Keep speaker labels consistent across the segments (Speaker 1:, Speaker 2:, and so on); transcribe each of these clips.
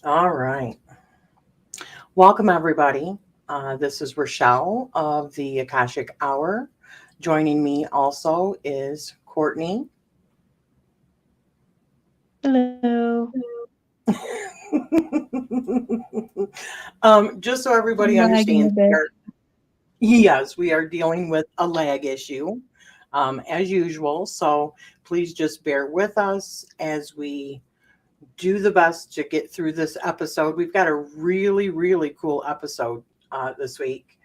Speaker 1: All right. Welcome, everybody. This is Rochelle of the Akashic Hour. Joining me also is Courtney.
Speaker 2: Hello.
Speaker 1: Just so everybody
Speaker 2: I'm lagging a
Speaker 1: understands,
Speaker 2: bit.
Speaker 1: we are dealing with a lag issue as usual. So please just bear with us as we do the best to get through this episode. We've got a really, really cool episode this week,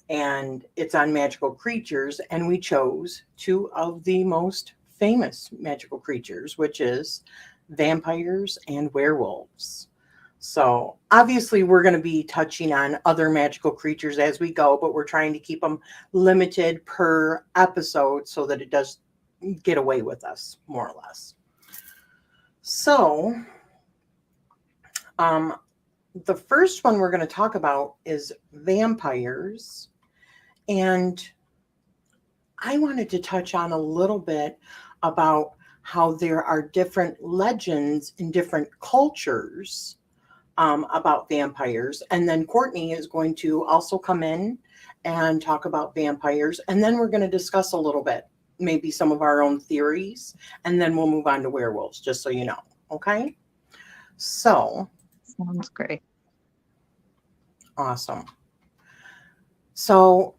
Speaker 1: and it's on magical creatures. And we chose two of the most famous magical creatures, which is vampires and werewolves. So, obviously, we're going to be touching on other magical creatures as we go, but we're trying to keep them limited per episode so that it does get away with us, more or less. So, um, the first one we're going to talk about is vampires. And I wanted to touch on a little bit about how there are different legends in different cultures about vampires. And then Courtney is going to also come in and talk about vampires. And then we're going to discuss a little bit, maybe some of our own theories. And then we'll move on to werewolves, just so you know. Okay. So
Speaker 2: Sounds great.
Speaker 1: awesome. So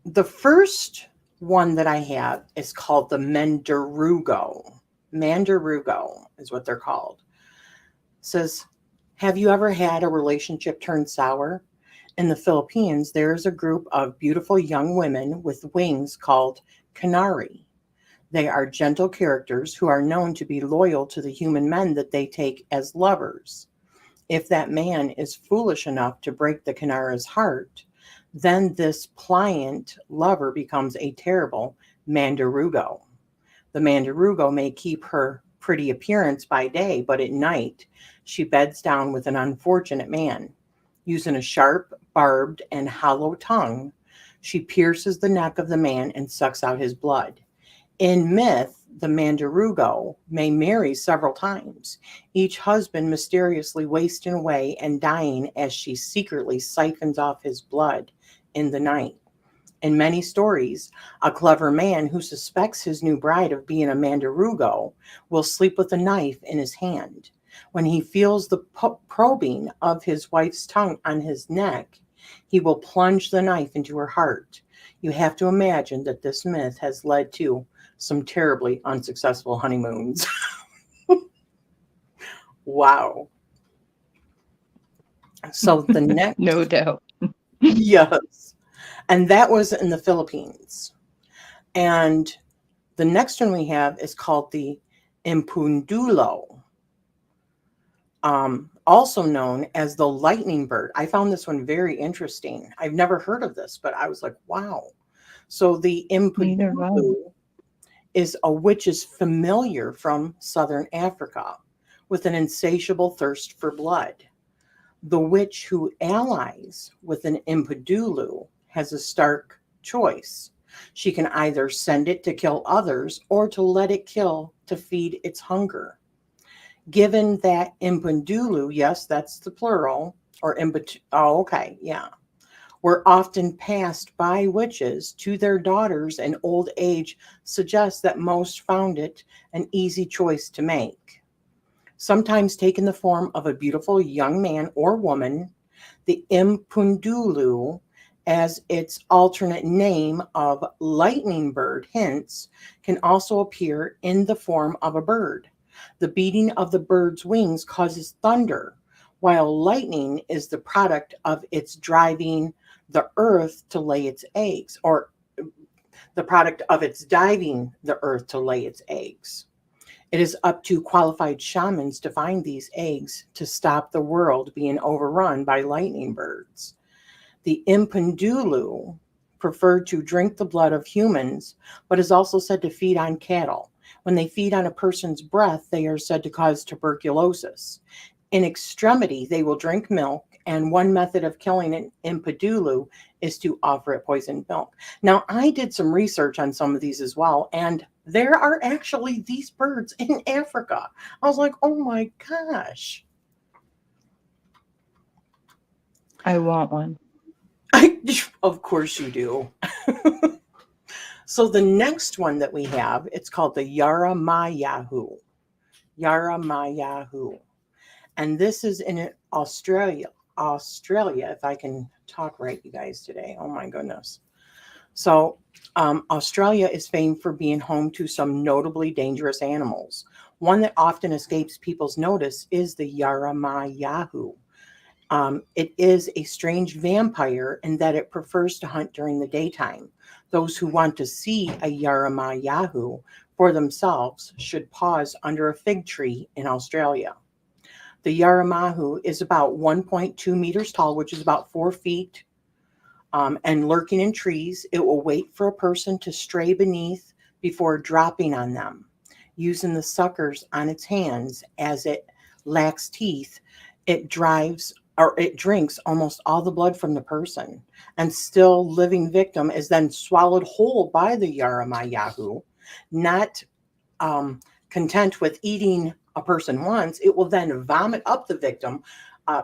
Speaker 1: the first one that I have is called the Mandarugo. Mandarugo is what they're called. It says, have you ever had a relationship turn sour? In the Philippines, there is a group of beautiful young women with wings called Canary. They are gentle characters who are known to be loyal to the human men that they take as lovers. If that man is foolish enough to break the Canara's heart, then this pliant lover becomes a terrible Mandarugo. The Mandarugo may keep her pretty appearance by day, but at night she beds down with an unfortunate man. Using a sharp, barbed, and hollow tongue, she pierces the neck of the man and sucks out his blood. In myth, the Mandarugo may marry several times, each husband mysteriously wasting away and dying as she secretly siphons off his blood in the night. In many stories, a clever man who suspects his new bride of being a Mandarugo will sleep with a knife in his hand. When he feels the probing of his wife's tongue on his neck, he will plunge the knife into her heart. You have to imagine that this myth has led to some terribly unsuccessful honeymoons. Wow. So the next,
Speaker 2: No doubt.
Speaker 1: yes, and that was in the Philippines. And the next one we have is called the Impindulo, also known as the lightning bird. I found this one very interesting. I've never heard of this, but I was like, wow. So the
Speaker 2: Neither have I.
Speaker 1: Impindulu is a witch's familiar from southern Africa with an insatiable thirst for blood. The witch who allies with an Impindulu has a stark choice. She can either send it to kill others or to let it kill to feed its hunger. Given that Impindulu, yes, that's the plural, or oh, okay, yeah, were often passed by witches to their daughters in old age suggests that most found it an easy choice to make. Sometimes taking the form of a beautiful young man or woman, the Impundulu, as its alternate name of lightning bird hints, can also appear in the form of a bird. The beating of the bird's wings causes thunder, while lightning is the product of its driving the earth to lay its eggs, or the product of its diving the earth to lay its eggs. It is up to qualified shamans to find these eggs to stop the world being overrun by lightning birds. The Impindulu prefer to drink the blood of humans, but is also said to feed on cattle. When they feed on a person's breath, they are said to cause tuberculosis. In extremity, they will drink milk, and one method of killing an Impindulu is to offer it poisoned milk. Now, I did some research on some of these as well, and there are actually these birds in Africa. I was like, oh my gosh.
Speaker 2: I want one.
Speaker 1: Of course you do. So the next one that we have, it's called the Yara Mayahu. Yara Mayahu. And this is in Australia. Australia, if I can talk right, you guys, today. Oh my goodness. So, Australia is famed for being home to some notably dangerous animals. One that often escapes people's notice is the Yara Mayahu. It is a strange vampire in that it prefers to hunt during the daytime. Those who want to see a Yara Mayahu for themselves should pause under a fig tree in Australia. The Yara Mayahu is about 1.2 meters tall, which is about 4 feet, and lurking in trees. It will wait for a person to stray beneath before dropping on them. Using the suckers on its hands as it lacks teeth, it drinks almost all the blood from the person, and still living victim is then swallowed whole by the Yara Mayahu. Not content with eating a person once, it will then vomit up the victim,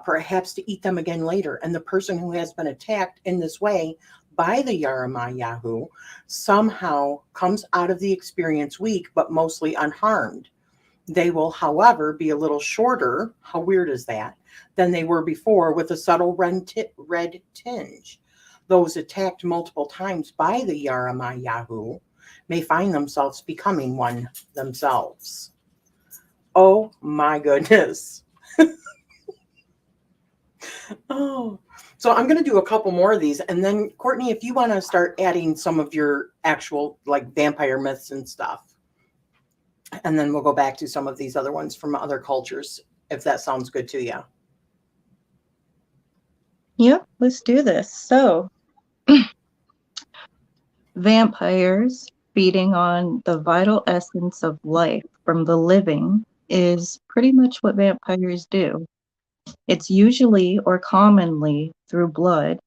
Speaker 1: perhaps to eat them again later. And the person who has been attacked in this way by the Yara Mayahu somehow comes out of the experience weak, but mostly unharmed. They will, however, be a little shorter. How weird is that? Than they were before, with a subtle red tinge. Those attacked multiple times by the Yara Mayahu may find themselves becoming one themselves. Oh my goodness. Oh, so I'm going to do a couple more of these. And then, Courtney, if you want to start adding some of your actual like vampire myths and stuff, and then we'll go back to some of these other ones from other cultures, if that sounds good to you.
Speaker 2: Yep, let's do this. So, vampires feeding on the vital essence of life from the living is pretty much what vampires do. It's usually or commonly through blood,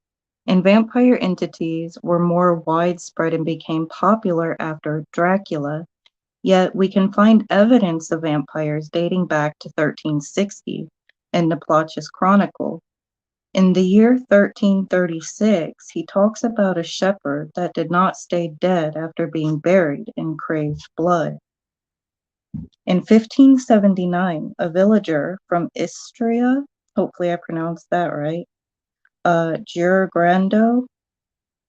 Speaker 2: and vampire entities were more widespread and became popular after Dracula, yet we can find evidence of vampires dating back to 1360 in Naplach's Chronicle. In the year 1336, he talks about a shepherd that did not stay dead after being buried and craved blood. In 1579, a villager from Istria, hopefully I pronounced that right, Girgrando,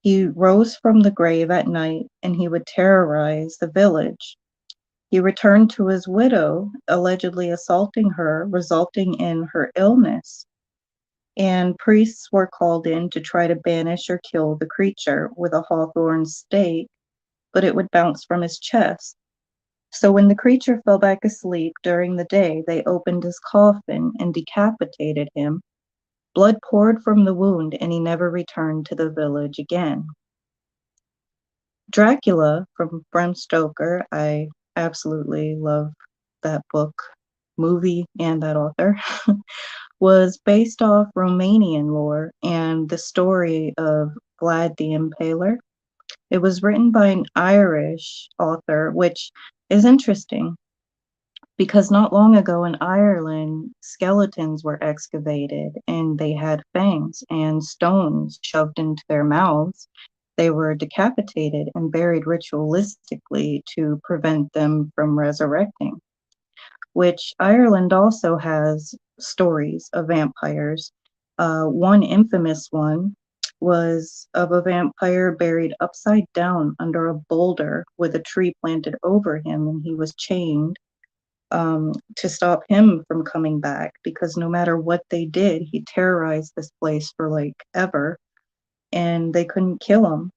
Speaker 2: he rose from the grave at night and he would terrorize the village. He returned to his widow, allegedly assaulting her, resulting in her illness. And priests were called in to try to banish or kill the creature with a hawthorn stake, but it would bounce from his chest. So when the creature fell back asleep during the day, they opened his coffin and decapitated him. Blood poured from the wound, and he never returned to the village again. Dracula from Bram Stoker, I absolutely love that book, movie, and that author, was based off Romanian lore and the story of Vlad the Impaler. It was written by an Irish author, which is interesting because not long ago in Ireland, skeletons were excavated and they had fangs and stones shoved into their mouths. They were decapitated and buried ritualistically to prevent them from resurrecting, which Ireland also has stories of vampires. One infamous one was of a vampire buried upside down under a boulder with a tree planted over him, and he was chained to stop him from coming back, because no matter what they did, he terrorized this place for like ever, and they couldn't kill him.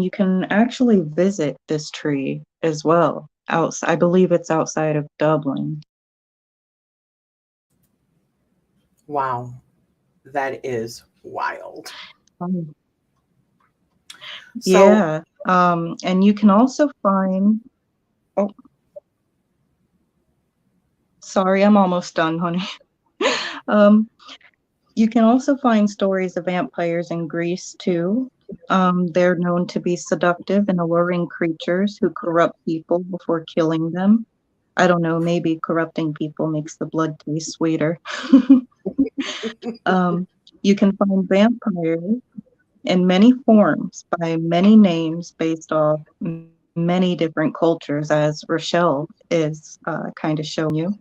Speaker 2: You can actually visit this tree as well. I believe it's outside of Dublin.
Speaker 1: Wow, that is wild. So,
Speaker 2: Yeah. And you can also find, oh, sorry, I'm almost done, honey. You can also find stories of vampires in Greece too. They're known to be seductive and alluring creatures who corrupt people before killing them. I don't know, maybe corrupting people makes the blood taste sweeter. You can find vampires in many forms by many names based off many different cultures, as Rochelle is kind of showing you.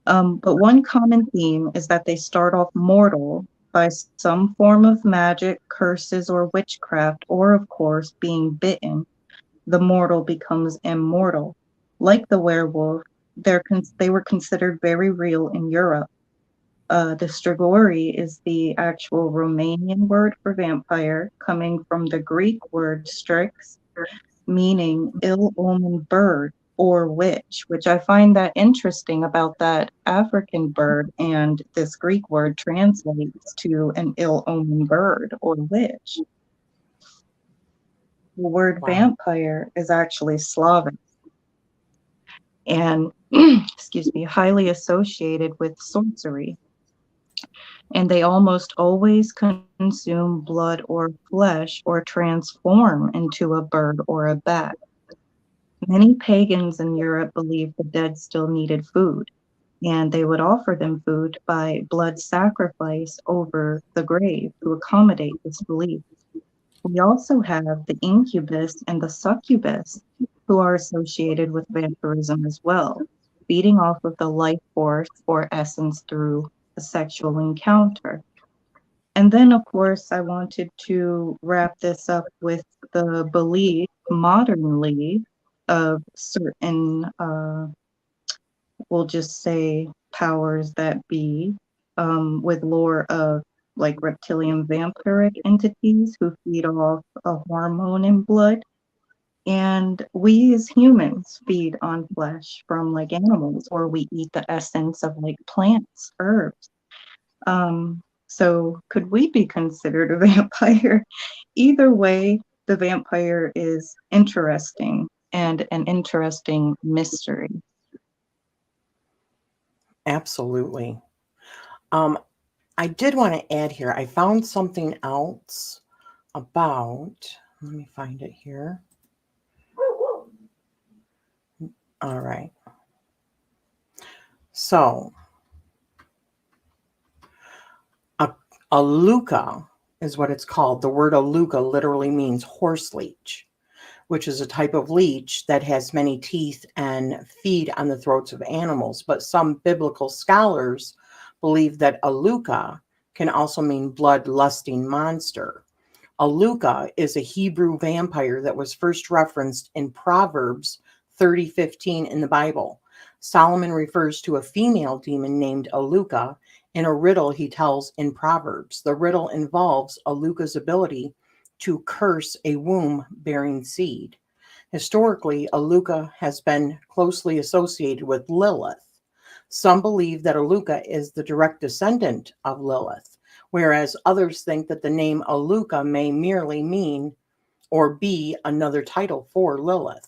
Speaker 2: But one common theme is that they start off mortal by some form of magic, curses, or witchcraft, or of course, being bitten. The mortal becomes immortal. Like the werewolf, they were considered very real in Europe. The Stragori is the actual Romanian word for vampire, coming from the Greek word strix, meaning ill-omened bird or witch, which I find that interesting about that African bird, and this Greek word translates to an ill-omened bird or witch. The word
Speaker 1: Wow.
Speaker 2: vampire is actually Slavic and, excuse me, highly associated with sorcery. And they almost always consume blood or flesh or transform into a bird or a bat. Many pagans in Europe believed the dead still needed food, and they would offer them food by blood sacrifice over the grave to accommodate this belief. We also have the incubus and the succubus, who are associated with vampirism as well, feeding off of the life force or essence through a sexual encounter. And then, of course, I wanted to wrap this up with the belief modernly of certain, we'll just say, powers that be, with lore of like reptilian vampiric entities who feed off a hormone in blood. And we as humans feed on flesh from like animals, or we eat the essence of like plants, herbs. So could we be considered a vampire? Either way, the vampire is interesting and an interesting mystery.
Speaker 1: Absolutely. I did want to add here, I found something else about, let me find it here. All right. So, a aluka is what it's called. The word aluka literally means horse leech, which is a type of leech that has many teeth and feed on the throats of animals. But some biblical scholars believe that aluka can also mean blood-lusting monster. Aluka is a Hebrew vampire that was first referenced in Proverbs 30:15 in the Bible. Solomon refers to a female demon named Aluka in a riddle he tells in Proverbs. The riddle involves Aluka's ability to curse a womb-bearing seed. Historically, Aluka has been closely associated with Lilith. Some believe that Aluka is the direct descendant of Lilith, whereas others think that the name Aluka may merely mean or be another title for Lilith.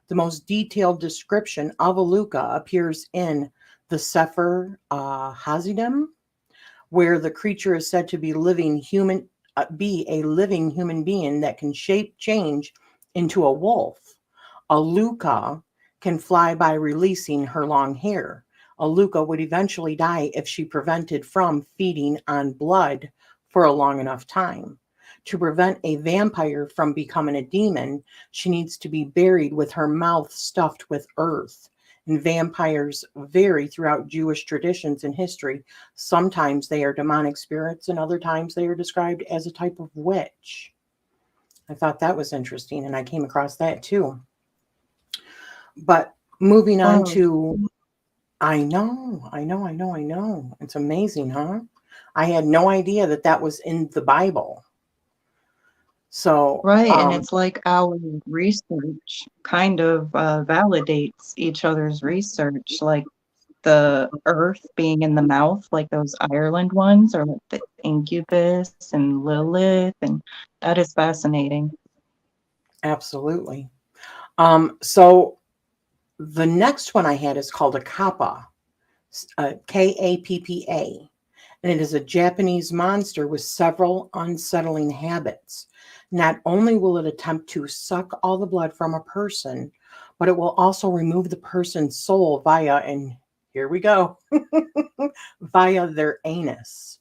Speaker 1: The most detailed description of Aluka appears in the Sefer Hasidim, where the creature is said to be be a living human being that can shape change into a wolf. Aluka can fly by releasing her long hair. Aluka would eventually die if she prevented from feeding on blood for a long enough time. To prevent a vampire from becoming a demon, she needs to be buried with her mouth stuffed with earth. And vampires vary throughout Jewish traditions and history. Sometimes they are demonic spirits, and other times they are described as a type of witch. I thought that was interesting, and I came across that too. But moving on
Speaker 2: Wow.
Speaker 1: to, I know. It's amazing, huh? I had no idea that that was in the Bible. So,
Speaker 2: Right, and it's like our research kind of validates each other's research, like the earth being in the mouth, like those Ireland ones, or like the Incubus and Lilith, and that is fascinating.
Speaker 1: absolutely. So the next one I had is called a kappa, Kappa, and it is a Japanese monster with several unsettling habits. Not only will it attempt to suck all the blood from a person, but it will also remove the person's soul via, and here we go, via their anus.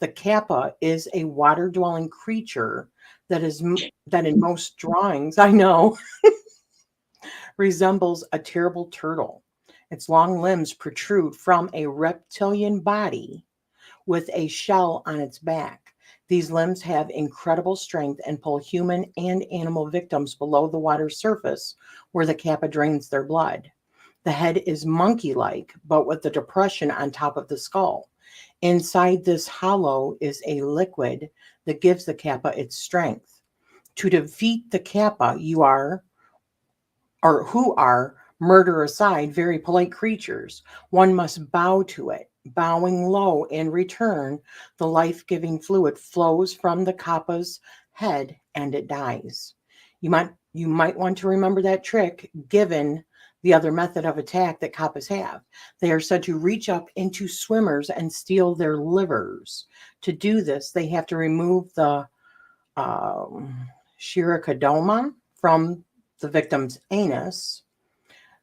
Speaker 1: The kappa is a water-dwelling creature that in most drawings, I know, resembles a terrible turtle. Its long limbs protrude from a reptilian body with a shell on its back. These limbs have incredible strength and pull human and animal victims below the water's surface where the kappa drains their blood. The head is monkey-like, but with the depression on top of the skull. Inside this hollow is a liquid that gives the kappa its strength. To defeat the kappa, who are, murder aside, very polite creatures, one must bow to it. Bowing low in return, the life-giving fluid flows from the kappa's head and it dies. You might want to remember that trick given the other method of attack that kappas have. They are said to reach up into swimmers and steal their livers. To do this, they have to remove the shirikadoma from the victim's anus.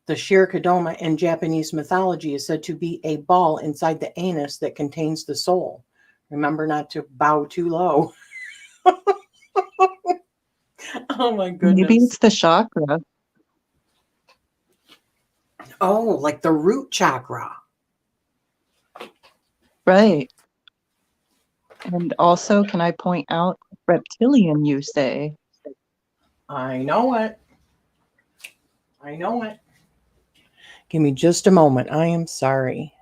Speaker 1: The shirikadoma in Japanese mythology is said to be a ball inside the anus that contains the soul. Remember not to bow too low. Oh my goodness.
Speaker 2: Maybe it's the chakra.
Speaker 1: Oh, like the root chakra.
Speaker 2: Right. And also, can I point out reptilian, you say?
Speaker 1: I know it. Give me just a moment. I am sorry.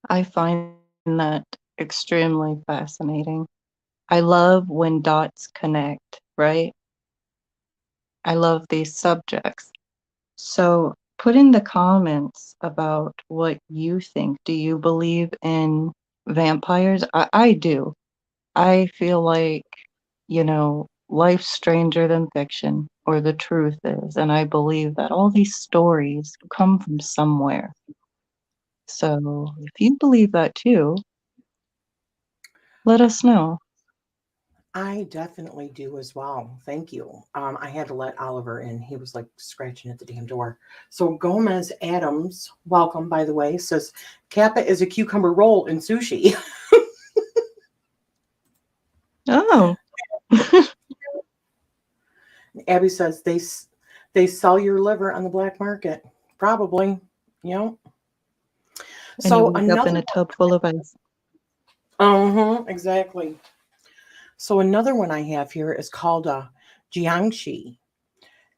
Speaker 2: I find that extremely fascinating. I love when dots connect, right? I love these subjects. So put in the comments about what you think. Do you believe in vampires? I do. I feel like, life's stranger than fiction, or the truth is. And I believe that all these stories come from somewhere. So if you believe that too, let us know.
Speaker 1: I definitely do as well. Thank you. I had to let Oliver in. He was like scratching at the damn door. So Gomez Adams, welcome, by the way, says kappa is a cucumber roll in sushi.
Speaker 2: Oh.
Speaker 1: Abby says they sell your liver on the black market. Probably,
Speaker 2: And
Speaker 1: So
Speaker 2: you wake up in a tub full of ice.
Speaker 1: Exactly. So another one I have here is called Jiangshi.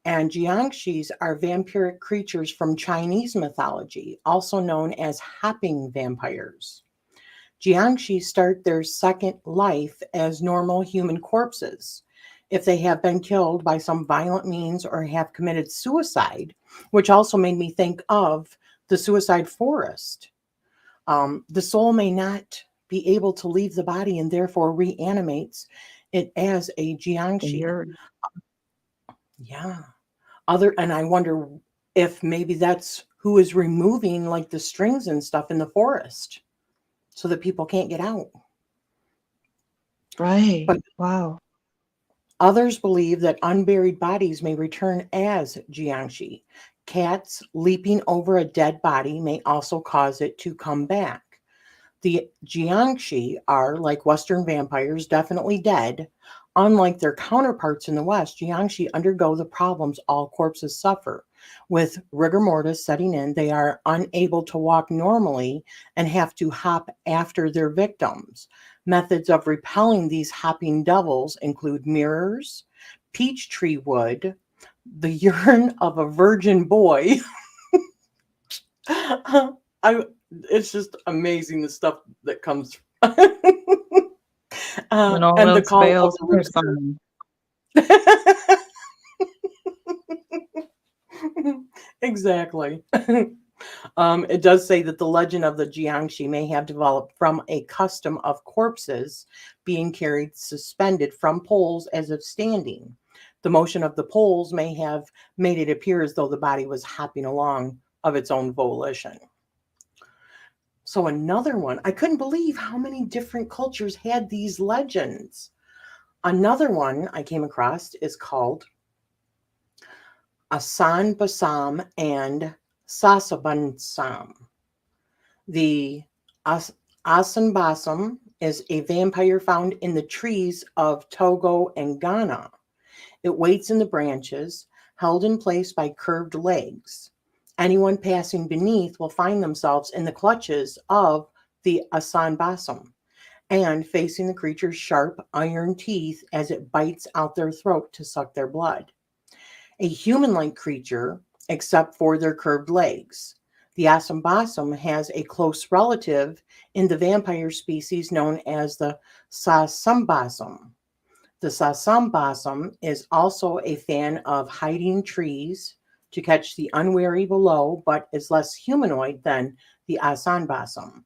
Speaker 1: And Jiangshis are vampiric creatures from Chinese mythology, also known as hopping vampires. Jiangshi start their second life as normal human corpses. If they have been killed by some violent means or have committed suicide, which also made me think of the suicide forest, the soul may not be able to leave the body and therefore reanimates it as a Jiangshi. Yeah. And I wonder if maybe that's who is removing like the strings and stuff in the forest so that people can't get out.
Speaker 2: Right.
Speaker 1: But
Speaker 2: wow.
Speaker 1: Others believe that unburied bodies may return as Jiangshi. Cats leaping over a dead body may also cause it to come back. The Jiangshi are, like Western vampires, definitely dead. Unlike their counterparts in the West, Jiangshi undergo the problems all corpses suffer. With rigor mortis setting in, they are unable to walk normally and have to hop after their victims. Methods of repelling these hopping devils include mirrors, peach tree wood, the urine of a virgin boy. It's just amazing the stuff that comes.
Speaker 2: When all
Speaker 1: And the
Speaker 2: else
Speaker 1: call of
Speaker 2: fails,
Speaker 1: the
Speaker 2: there's
Speaker 1: rooster. Exactly. It does say that the legend of the Jiangshi may have developed from a custom of corpses being carried suspended from poles as if standing. The motion of the poles may have made it appear as though the body was hopping along of its own volition. So another one, I couldn't believe how many different cultures had these legends. Another one I came across is called Asan Basam and Sasabansam. The Asan Basum is a vampire found in the trees of Togo and Ghana. It waits in the branches, held in place by curved legs. Anyone passing beneath will find themselves in the clutches of the Asan Basum and facing the creature's sharp iron teeth as it bites out their throat to suck their blood. A human-like creature, except for their curved legs. The Asambasum has a close relative in the vampire species known as the Sasambasum. The Sasambasum is also a fan of hiding trees to catch the unwary below, but is less humanoid than the Asanbasum.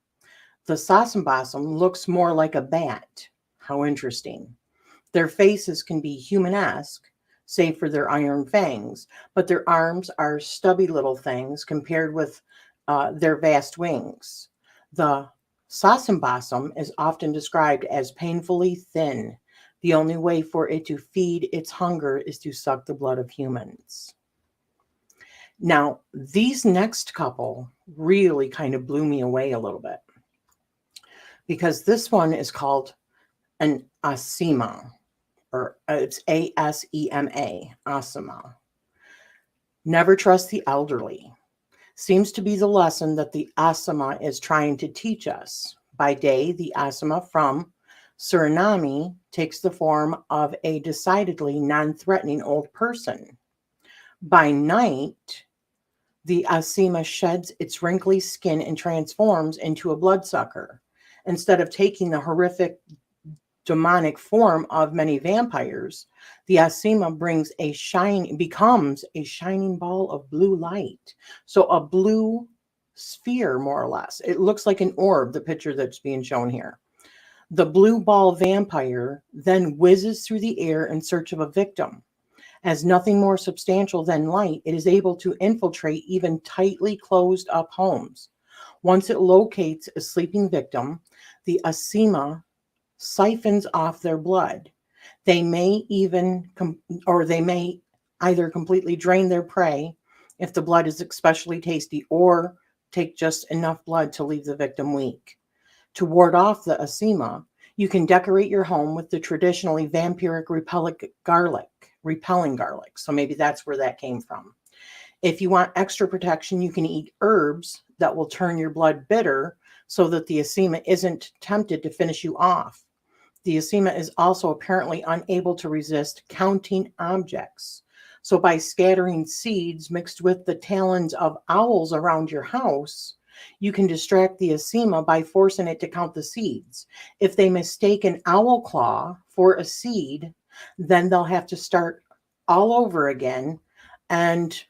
Speaker 1: The Sasambasum looks more like a bat. How interesting. Their faces can be humanesque, save for their iron fangs, but their arms are stubby little things compared with their vast wings. The Sasambasum is often described as painfully thin. The only way for it to feed its hunger is to suck the blood of humans. Now, these next couple really kind of blew me away a little bit because this one is called an Asima, or it's Asema, Asima. Never trust the elderly. Seems to be the lesson that the Asima is trying to teach us. By day, the Asima from Suriname takes the form of a decidedly non-threatening old person. By night, the Asima sheds its wrinkly skin and transforms into a bloodsucker. Instead of taking the horrific demonic form of many vampires, the Asima becomes a shining ball of blue light. So a blue sphere, more or less. It looks like an orb, the picture that's being shown here. The blue ball vampire then whizzes through the air in search of a victim. As nothing more substantial than light, it is able to infiltrate even tightly closed up homes. Once it locates a sleeping victim, the Asima siphons off their blood. They may either completely drain their prey if the blood is especially tasty, or take just enough blood to leave the victim weak. To ward off the Asima, you can decorate your home with the traditionally vampiric repelling garlic. So maybe that's where that came from. If you want extra protection, you can eat herbs that will turn your blood bitter so that the Asima isn't tempted to finish you off. The Asima is also apparently unable to resist counting objects. So by scattering seeds mixed with the talons of owls around your house, you can distract the Asima by forcing it to count the seeds. If they mistake an owl claw for a seed, then they'll have to start all over again, and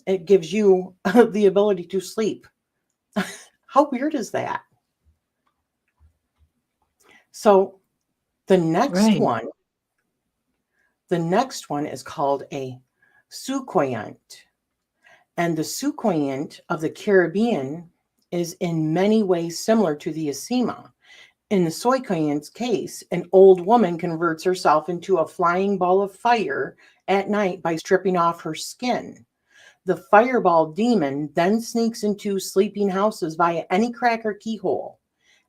Speaker 1: it gives you the ability to sleep. How weird is that? So the next one is called a Sukoyant. And the Sukoyant of the Caribbean is in many ways similar to the Asima. In the Sukoyant's case, an old woman converts herself into a flying ball of fire at night by stripping off her skin. The fireball demon then sneaks into sleeping houses via any crack or keyhole.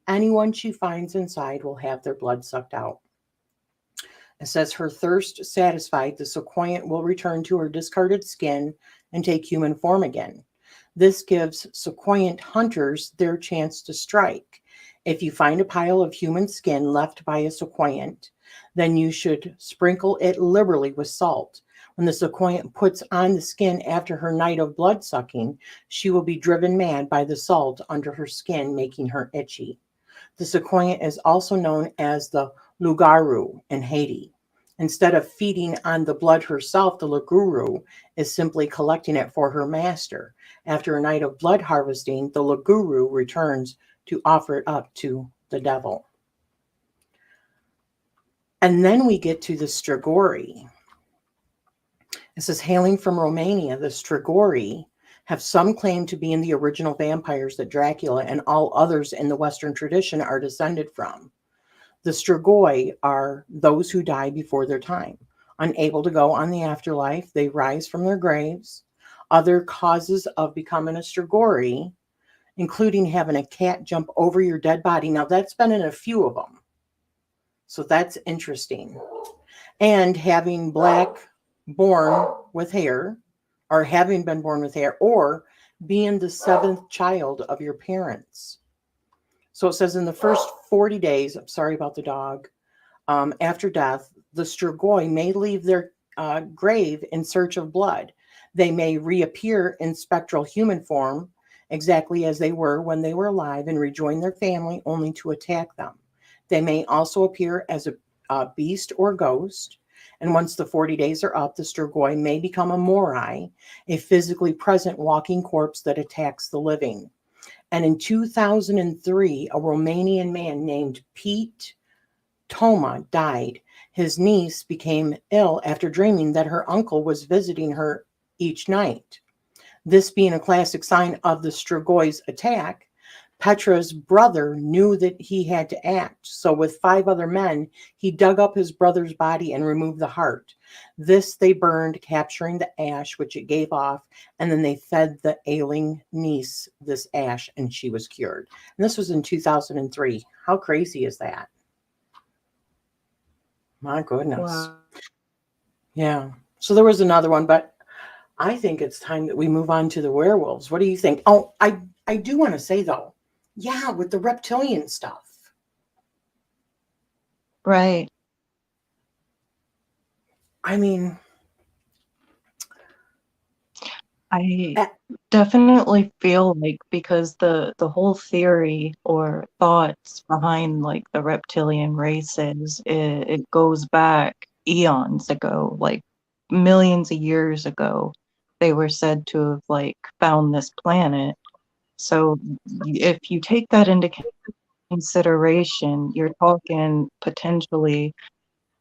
Speaker 1: Anyone she finds inside will have their blood sucked out. It says her thirst satisfied, the Sukoyant will return to her discarded skin and take human form again. This gives Sukoyant hunters their chance to strike. If you find a pile of human skin left by a Sukoyant, then you should sprinkle it liberally with salt. When the Sukoyant puts on the skin after her night of blood sucking, she will be driven mad by the salt under her skin, making her itchy. The Sukoyant is also known as the Lugaru in Haiti. Instead of feeding on the blood herself, the Luguru is simply collecting it for her master. After a night of blood harvesting, the Luguru returns to offer it up to the devil. And then we get to the Stragori. It says, hailing from Romania, the Stragori have some claim to be in the original vampires that Dracula and all others in the Western tradition are descended from. The Stragoi are those who die before their time. Unable to go on the afterlife, they rise from their graves. Other causes of becoming a Stragori including having a cat jump over your dead body. Now, that's been in a few of them. So that's interesting. And having black born with hair, or having been born with hair, or being the seventh child of your parents. So it says in the first 40 days, I'm sorry about the dog, after death, the Stragoi may leave their grave in search of blood. They may reappear in spectral human form, exactly as they were when they were alive, and rejoin their family only to attack them. They may also appear as a beast or ghost. And once the 40 days are up, the Stragoi may become a Morai, a physically present walking corpse that attacks the living. And in 2003, a Romanian man named Pete Toma died. His niece became ill after dreaming that her uncle was visiting her each night. This being a classic sign of the Stragoi's attack, Petra's brother knew that he had to act. So with 5 other men, he dug up his brother's body and removed the heart. This they burned, capturing the ash, which it gave off, and then they fed the ailing niece this ash, and she was cured. And this was in 2003. How crazy is that? My goodness.
Speaker 2: Wow.
Speaker 1: Yeah. So there was another one, but I think it's time that we move on to the werewolves. What do you think? Oh, I do want to say, though, yeah, with the reptilian stuff.
Speaker 2: Right.
Speaker 1: I mean,
Speaker 2: I definitely feel like, because the whole theory or thoughts behind like the reptilian races, it goes back eons ago, like millions of years ago. They were said to have like found this planet. So if you take that into consideration, you're talking potentially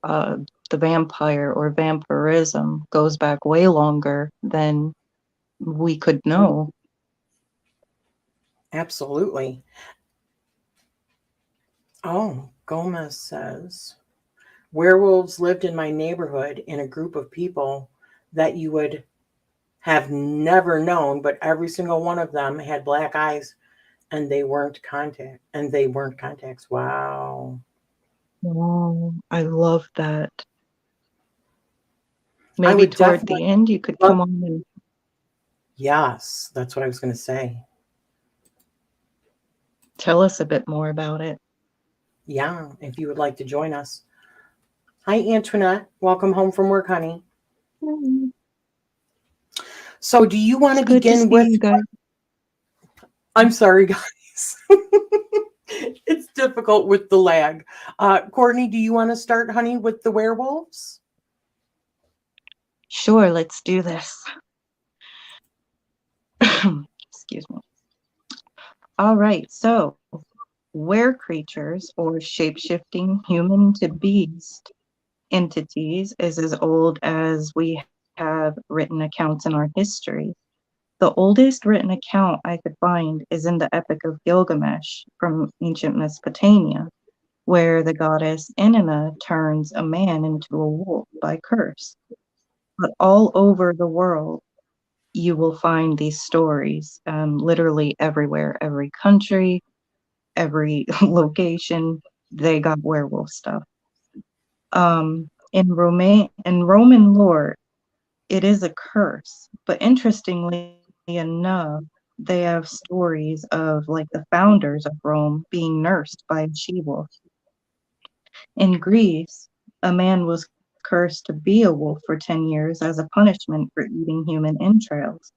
Speaker 2: the vampire or vampirism goes back way longer than we could know.
Speaker 1: absolutely. Oh, Gomez says, werewolves lived in my neighborhood in a group of people that you would have never known, but every single one of them had black eyes, and they weren't contacts. Wow.
Speaker 2: Oh, I love that.
Speaker 1: I
Speaker 2: Maybe
Speaker 1: would
Speaker 2: toward
Speaker 1: definitely
Speaker 2: the end you could
Speaker 1: love,
Speaker 2: come on and
Speaker 1: yes, that's what I was going to say.
Speaker 2: tell us a bit more about it.
Speaker 1: Yeah, if you would like to join us. Hi, Antoinette. Welcome home from work, honey. So, do you want
Speaker 2: It's
Speaker 1: to
Speaker 2: good to
Speaker 1: begin
Speaker 2: see
Speaker 1: with?
Speaker 2: you guys.
Speaker 1: I'm sorry, guys. It's difficult with the lag. Courtney, do you want to start, honey, with the werewolves?
Speaker 2: Sure, let's do this. Excuse me. All right, so were creatures or shape-shifting human to beast entities is as old as we have written accounts in our history. The oldest written account I could find is in the Epic of Gilgamesh from ancient Mesopotamia, where the goddess Inanna turns a man into a wolf by curse. But all over the world, you will find these stories, literally everywhere, every country, every location, they got werewolf stuff. In Roman lore, it is a curse, but interestingly enough, they have stories of like the founders of Rome being nursed by a she-wolf. In Greece, a man was cursed to be a wolf for 10 years as a punishment for eating human entrails.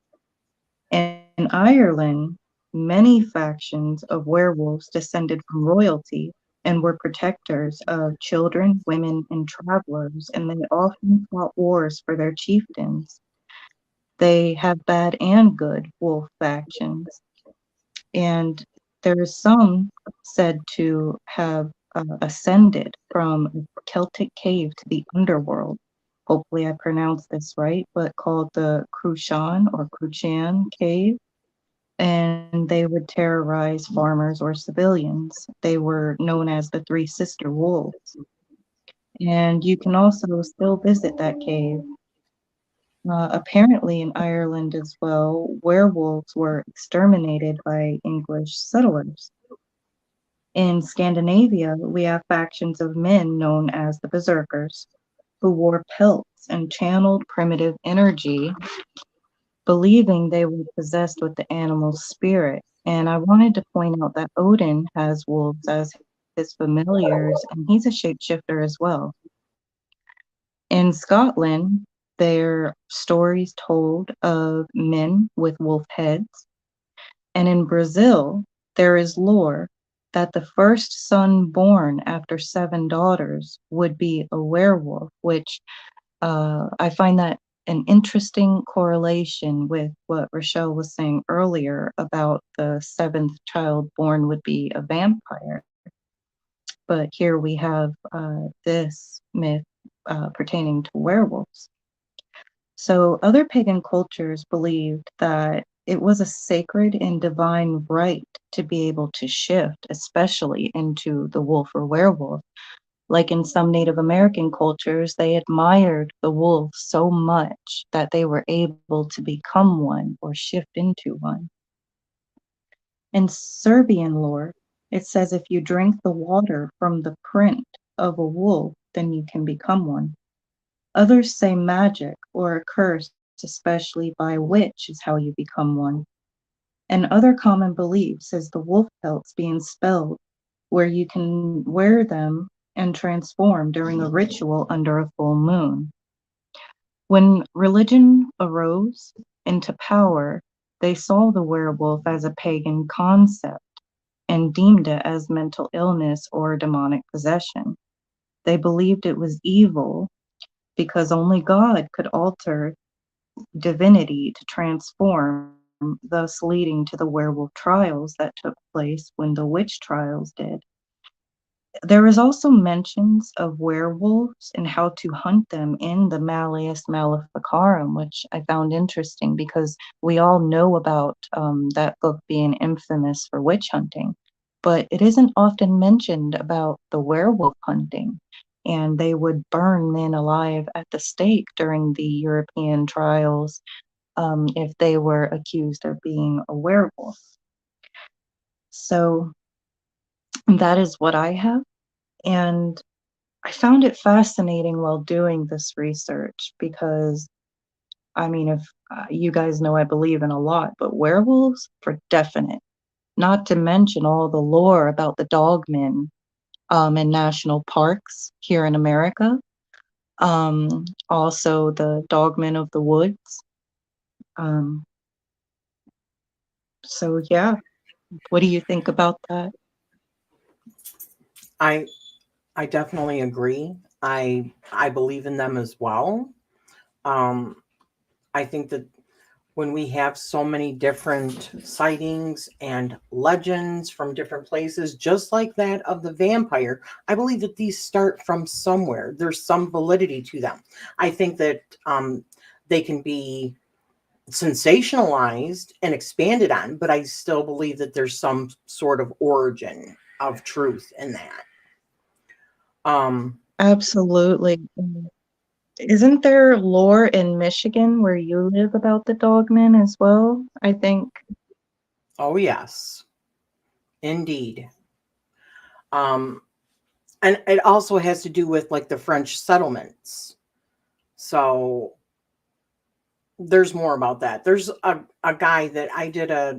Speaker 2: In Ireland, many factions of werewolves descended from royalty and were protectors of children, women, and travelers, and they often fought wars for their chieftains. They have bad and good wolf factions, and there's some said to have ascended from a Celtic cave to the underworld. Hopefully I pronounced this right, but called the Cruachan or Cruachan cave. And they would terrorize farmers or civilians. They were known as the Three Sister Wolves. And you can also still visit that cave. Apparently, in Ireland as well, werewolves were exterminated by English settlers. In Scandinavia, we have factions of men known as the Berserkers, who wore pelts and channeled primitive energy, believing they were possessed with the animal's spirit. And I wanted to point out that Odin has wolves as his familiars, and he's a shapeshifter as well. In Scotland, there are stories told of men with wolf heads. And in Brazil, there is lore that the first son born after 7 daughters would be a werewolf, which I find that an interesting correlation with what Rochelle was saying earlier about the 7th child born would be a vampire. But here we have this myth pertaining to werewolves. So other pagan cultures believed that it was a sacred and divine right to be able to shift, especially into the wolf or werewolf. Like in some Native American cultures, they admired the wolf so much that they were able to become one or shift into one. In Serbian lore, it says if you drink the water from the print of a wolf, then you can become one. Others say magic or a curse, especially by a witch, is how you become one. And other common beliefs is the wolf pelts being spelled, where you can wear them and transform during a ritual under a full moon. When religion arose into power, they saw the werewolf as a pagan concept and deemed it as mental illness or demonic possession. They believed it was evil because only God could alter divinity to transform, thus leading to the werewolf trials that took place when the witch trials did. There is also mentions of werewolves and how to hunt them in the Malleus Maleficarum, which I found interesting because we all know about that book being infamous for witch hunting, but it isn't often mentioned about the werewolf hunting. And they would burn men alive at the stake during the European trials if they were accused of being a werewolf. So that is what I have. And I found it fascinating while doing this research because, I mean, if you guys know I believe in a lot, but werewolves for definite. Not to mention all the lore about the dogmen in national parks here in America. Also the dogmen of the woods. Um, so yeah, what do you think about that?
Speaker 1: I definitely agree. I believe in them as well. I think that when we have so many different sightings and legends from different places, just like that of the vampire, I believe that these start from somewhere. There's some validity to them. I think that they can be sensationalized and expanded on, but I still believe that there's some sort of origin of truth in that.
Speaker 2: Absolutely. Isn't there lore in Michigan where you live about the dogmen as well? I think.
Speaker 1: Oh, yes, indeed. And it also has to do with like the French settlements. So there's more about that. There's a guy that I did uh,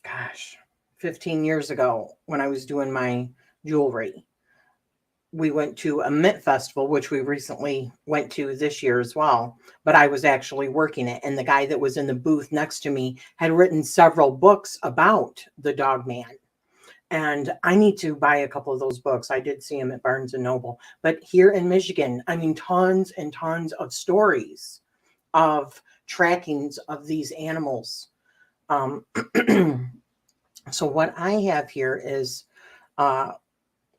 Speaker 1: gosh, 15 years ago when I was doing my jewelry. We went to a mint festival, which we recently went to this year as well, but I was actually working it. And the guy that was in the booth next to me had written several books about the dog man. And I need to buy a couple of those books. I did see them at Barnes and Noble. But here in Michigan, I mean, tons and tons of stories of trackings of these animals. So what I have here is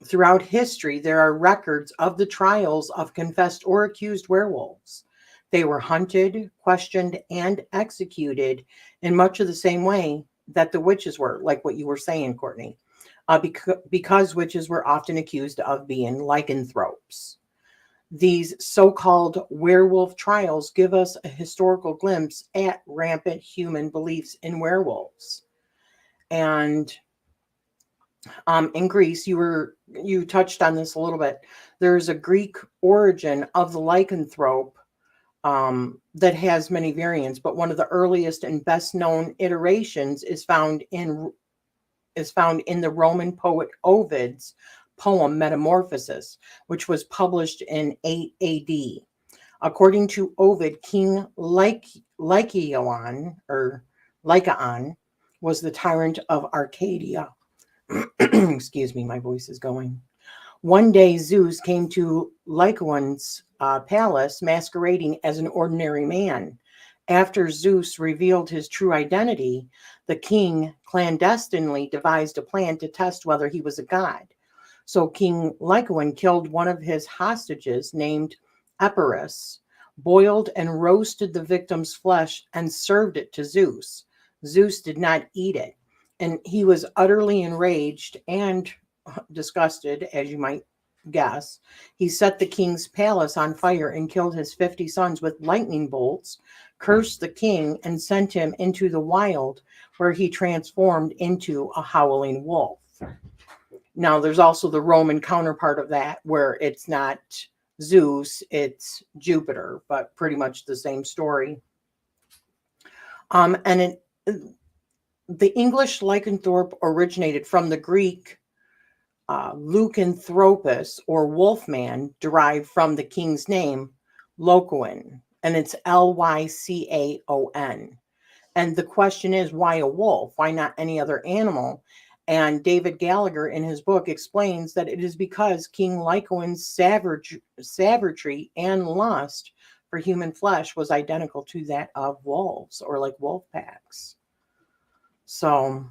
Speaker 1: throughout history, there are records of the trials of confessed or accused werewolves. They were hunted, questioned, and executed in much of the same way that the witches were, like what you were saying, Courtney, because witches were often accused of being lycanthropes. These so-called werewolf trials give us a historical glimpse at rampant human beliefs in werewolves. And in Greece, you touched on this a little bit. There's a Greek origin of the lycanthrope that has many variants, but one of the earliest and best known iterations is found in the Roman poet Ovid's poem Metamorphosis, which was published in 8 AD. According to Ovid, King Lycaon was the tyrant of Arcadia. Excuse me, my voice is going. One day, Zeus came to Lycaon's palace masquerading as an ordinary man. After Zeus revealed his true identity, the king clandestinely devised a plan to test whether he was a god. So King Lycaon killed one of his hostages named Epirus, boiled and roasted the victim's flesh, and served it to Zeus. Zeus did not eat it, and he was utterly enraged and disgusted, as you might guess. He set the king's palace on fire and killed his 50 sons with lightning bolts, cursed the king, and sent him into the wild, where he transformed into a howling wolf. Now, there's also the Roman counterpart of that, where it's not Zeus, it's Jupiter, but pretty much the same story. The English lycanthrope originated from the Greek Lycanthropus, or wolfman, derived from the king's name, Locaon, and it's Lycaon. And the question is, why a wolf? Why not any other animal? And David Gallagher, in his book, explains that it is because King Lycaon's savagery and lust for human flesh was identical to that of wolves, or like wolf packs. So,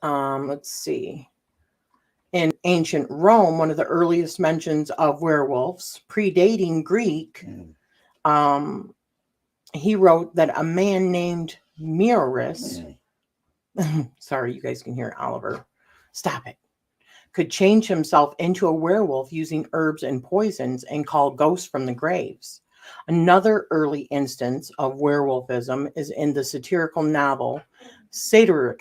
Speaker 1: let's see. In ancient Rome, one of the earliest mentions of werewolves, predating Greek, he wrote that a man named Mirus, sorry, you guys can hear Oliver, stop it, could change himself into a werewolf using herbs and poisons and call ghosts from the graves. Another early instance of werewolfism is in the satirical novel Sidereal.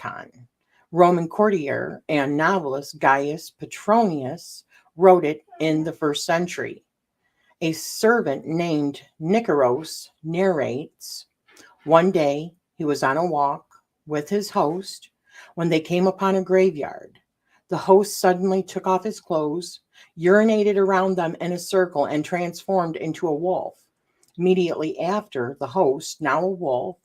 Speaker 1: Roman courtier and novelist Gaius Petronius wrote it in the 1st century. A servant named Nicaros narrates, one day he was on a walk with his host when they came upon a graveyard. The host suddenly took off his clothes, urinated around them in a circle, and transformed into a wolf. Immediately after, the host, now a wolf,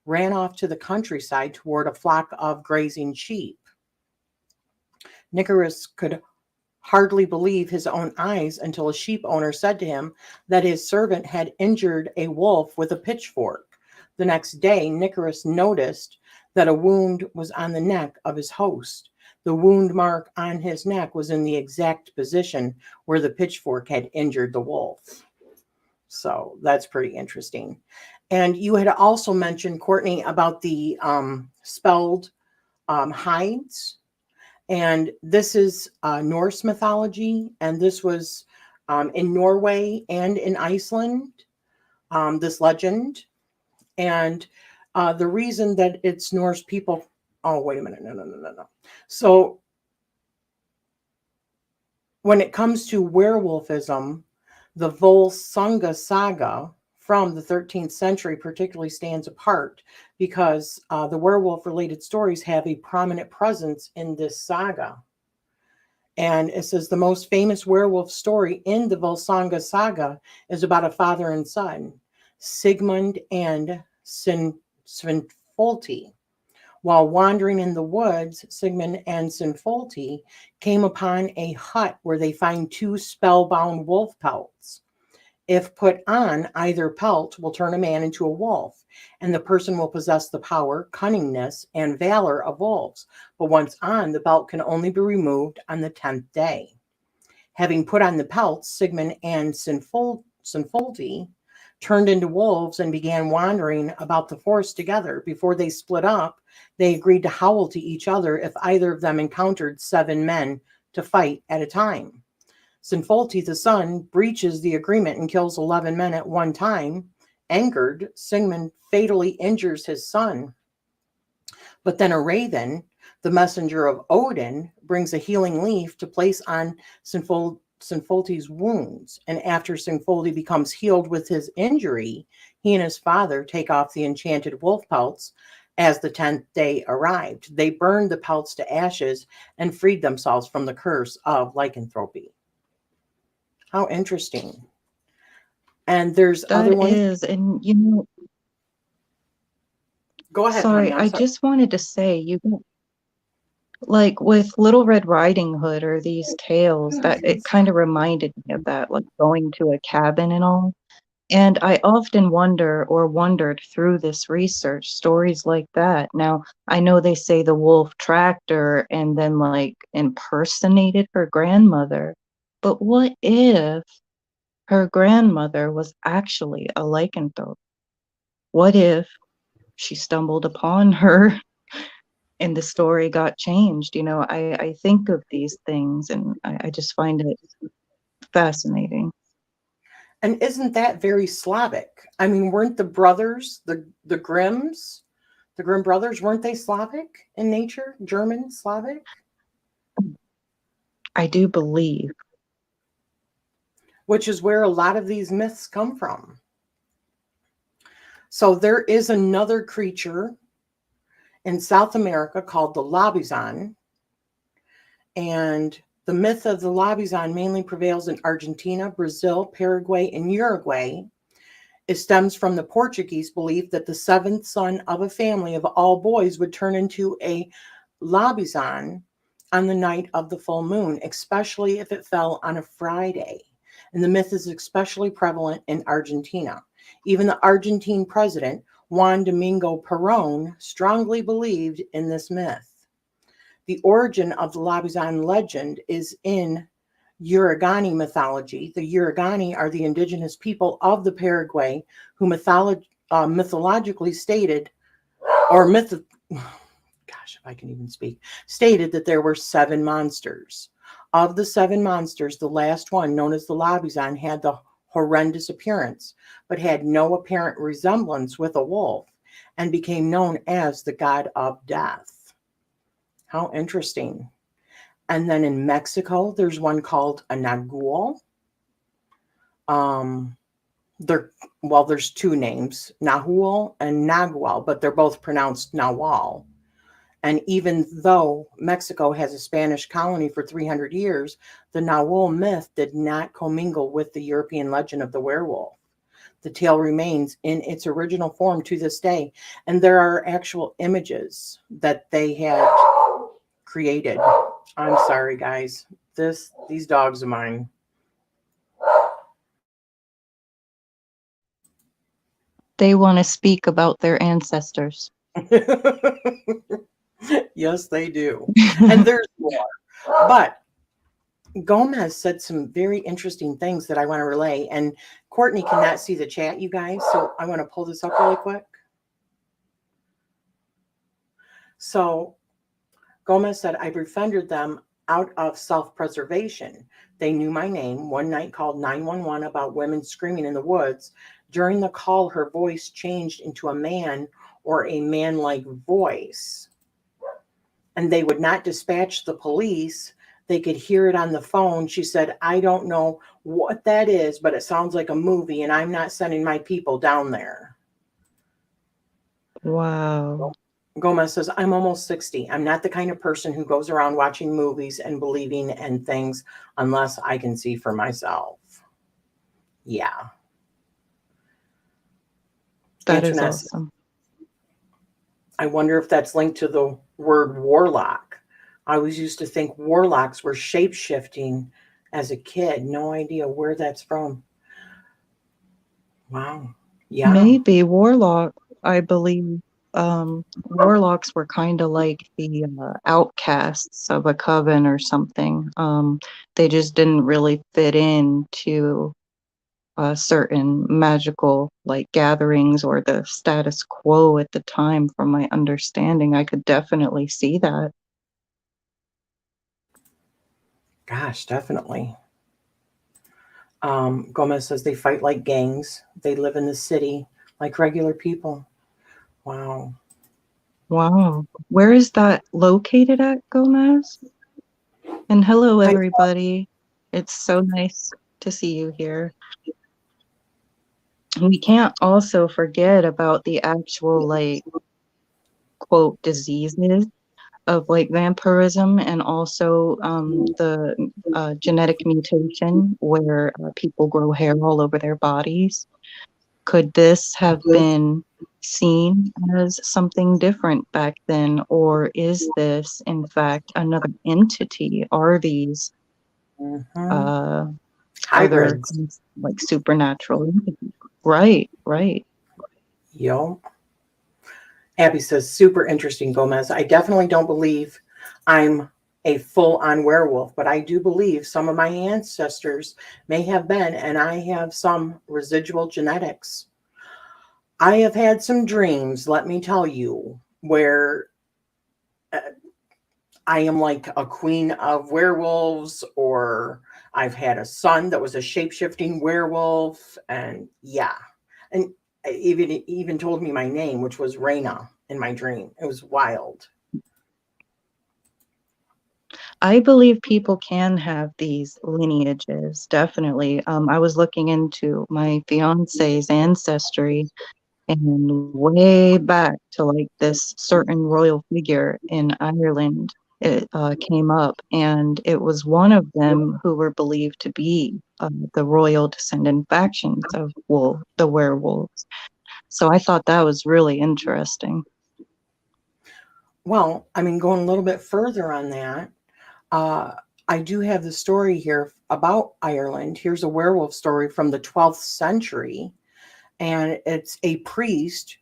Speaker 1: ran off to the countryside toward a flock of grazing sheep. Nicaros could hardly believe his own eyes until a sheep owner said to him that his servant had injured a wolf with a pitchfork. The next day, Nicaros noticed that a wound was on the neck of his host. The wound mark on his neck was in the exact position where the pitchfork had injured the wolf. So that's pretty interesting. And you had also mentioned, Courtney, about the spelled hides. And this is Norse mythology. And this was in Norway and in Iceland, this legend. And the reason that it's Norse people, oh, wait a minute, no. So when it comes to werewolfism, the Volsunga saga from the 13th century particularly stands apart because the werewolf-related stories have a prominent presence in this saga. And it says the most famous werewolf story in the Volsunga saga is about a father and son, Sigmund and Svinfolti. While wandering in the woods, Sigmund and Svinfolti came upon a hut where they find 2 spellbound wolf pelts. If put on, either pelt will turn a man into a wolf, and the person will possess the power, cunningness, and valor of wolves. But once on, the belt can only be removed on the 10th day. Having put on the pelts, Sigmund and Svinfolti turned into wolves and began wandering about the forest together. Before they split up, they agreed to howl to each other if either of them encountered 7 men to fight at a time. Sinfolti, the son, breaches the agreement and kills 11 men at one time. Angered, Sigmund fatally injures his son. But then a raven, the messenger of Odin, brings a healing leaf to place on Sinfolti's wounds. And after Sinfolti becomes healed with his injury, he and his father take off the enchanted wolf pelts. As the 10th day arrived, they burned the pelts to ashes and freed themselves from the curse of lycanthropy. How interesting. And there's other
Speaker 2: That
Speaker 1: ones.
Speaker 2: is, and you know,
Speaker 1: Go ahead,
Speaker 2: sorry,
Speaker 1: honey. I'm
Speaker 2: I
Speaker 1: sorry.
Speaker 2: just wanted to say, like with Little Red Riding Hood or these tales, that it kind of reminded me of that, like going to a cabin and all. And I often wondered through this research, stories like that. Now, I know they say the wolf tracked her and then like impersonated her grandmother, but what if her grandmother was actually a lycanthrope? What if she stumbled upon her and the story got changed? You know, I think of these things and I just find it fascinating.
Speaker 1: And isn't that very Slavic? I mean, weren't the brothers, the Grimms, the Grimm brothers, weren't they Slavic in nature? German, Slavic?
Speaker 2: I do believe.
Speaker 1: Which is where a lot of these myths come from. So there is another creature in South America called the Lobbyism. And the myth of the Lobbyism mainly prevails in Argentina, Brazil, Paraguay, and Uruguay. It stems from the Portuguese belief that the seventh son of a family of all boys would turn into a lobizan on the night of the full moon, especially if it fell on a Friday. And the myth is especially prevalent in Argentina. Even the Argentine president, Juan Domingo Perón, strongly believed in this myth. The origin of the lobizan legend is in Uragani mythology. The Uragani are the indigenous people of the Paraguay who mythologically stated, gosh, if I can even speak, stated that there were 7 monsters. Of the 7 monsters, the last one, known as the Lobizan, had the horrendous appearance, but had no apparent resemblance with a wolf and became known as the god of death. How interesting. And then in Mexico, there's one called a Nagual. There's 2 names, Nahual and Nagual, but they're both pronounced Nawal. And even though Mexico has a Spanish colony for 300 years, the Nahual myth did not commingle with the European legend of the werewolf. The tale remains in its original form to this day, and there are actual images that they had created. I'm sorry, guys. These dogs are mine.
Speaker 2: They want to speak about their ancestors.
Speaker 1: Yes, they do. And there's more. But Gomez said some very interesting things that I want to relay. And Courtney cannot see the chat, you guys. So I want to pull this up really quick. So Gomez said, I befriended them out of self-preservation. They knew my name. One night called 911 about women screaming in the woods. During the call, her voice changed into a man or a man-like voice. And they would not dispatch the police. They could hear it on the phone. She said, I don't know what that is, but it sounds like a movie, and I'm not sending my people down there.
Speaker 2: Wow.
Speaker 1: Gomez says, I'm almost 60. I'm not the kind of person who goes around watching movies and believing in things unless I can see for myself. Yeah.
Speaker 2: That is
Speaker 1: Antoinette,
Speaker 2: awesome.
Speaker 1: I wonder if that's linked to the word warlock. I always used to think warlocks were shape-shifting as a kid. No idea where that's from. Wow. Yeah.
Speaker 2: Maybe warlock, I believe warlocks were kind of like the outcasts of a coven or something. They just didn't really fit into certain magical like gatherings or the status quo at the time. From my understanding, I could definitely see that.
Speaker 1: Gosh, definitely. Gomez says they fight like gangs. They live in the city like regular people. Wow.
Speaker 2: Wow. Where is that located at, Gomez? And hello,
Speaker 1: I,
Speaker 2: everybody. It's so nice to see you here. We can't also forget about the actual, like, quote, diseases of like vampirism, and also the genetic mutation where people grow hair all over their bodies. Could this have been seen as something different back then, or is this in fact another entity? Are these
Speaker 1: Mhm.
Speaker 2: uh, other
Speaker 1: Hybrids.
Speaker 2: like supernatural entities? Right, right.
Speaker 1: Yo. Abby says, super interesting, Gomez. I definitely don't believe I'm a full on werewolf, but I do believe some of my ancestors may have been, and I have some residual genetics. I have had some dreams, let me tell you, where uh, I am like a queen of werewolves, or I've had a son that was a shape shifting werewolf, and yeah, and even told me my name, which was Raina in my dream. It was wild.
Speaker 2: I believe people can have these lineages, definitely. I was looking into my fiance's ancestry, and way back to like this certain royal figure in Ireland, it came up, and it was one of them who were believed to be the royal descendant factions of the werewolves. So I thought that was really interesting.
Speaker 1: Well, I mean, going a little bit further on that, uh, I do have the story here about Ireland. Here's a werewolf story from the 12th century, and it's a priest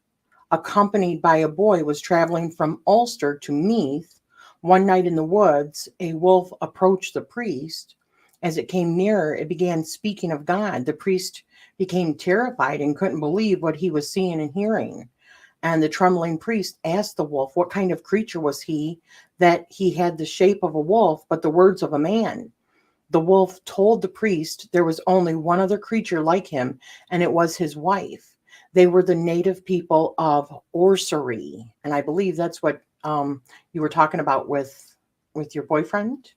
Speaker 1: accompanied by a boy was traveling from Ulster to Meath. One night in the woods, a wolf approached the priest. As it came nearer, it began speaking of God. The priest became terrified and couldn't believe what he was seeing and hearing. And the trembling priest asked the wolf what kind of creature was he, that he had the shape of a wolf, but the words of a man. The wolf told the priest there was only one other creature like him, and it was his wife. They were the native people of Orsery, and I believe that's what you were talking about with your boyfriend,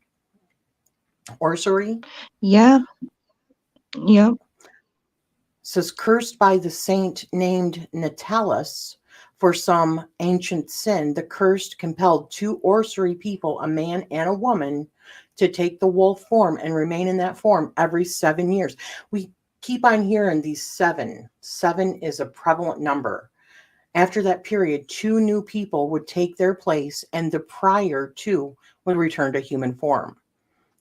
Speaker 1: Orsery.
Speaker 2: Yeah, yeah.
Speaker 1: Says cursed by the saint named Natalis for some ancient sin, the cursed compelled two Orsery people, a man and a woman, to take the wolf form and remain in that form every 7 years. We keep on hearing these seven. Seven is a prevalent number. After that period, two new people would take their place, and the prior two would return to human form.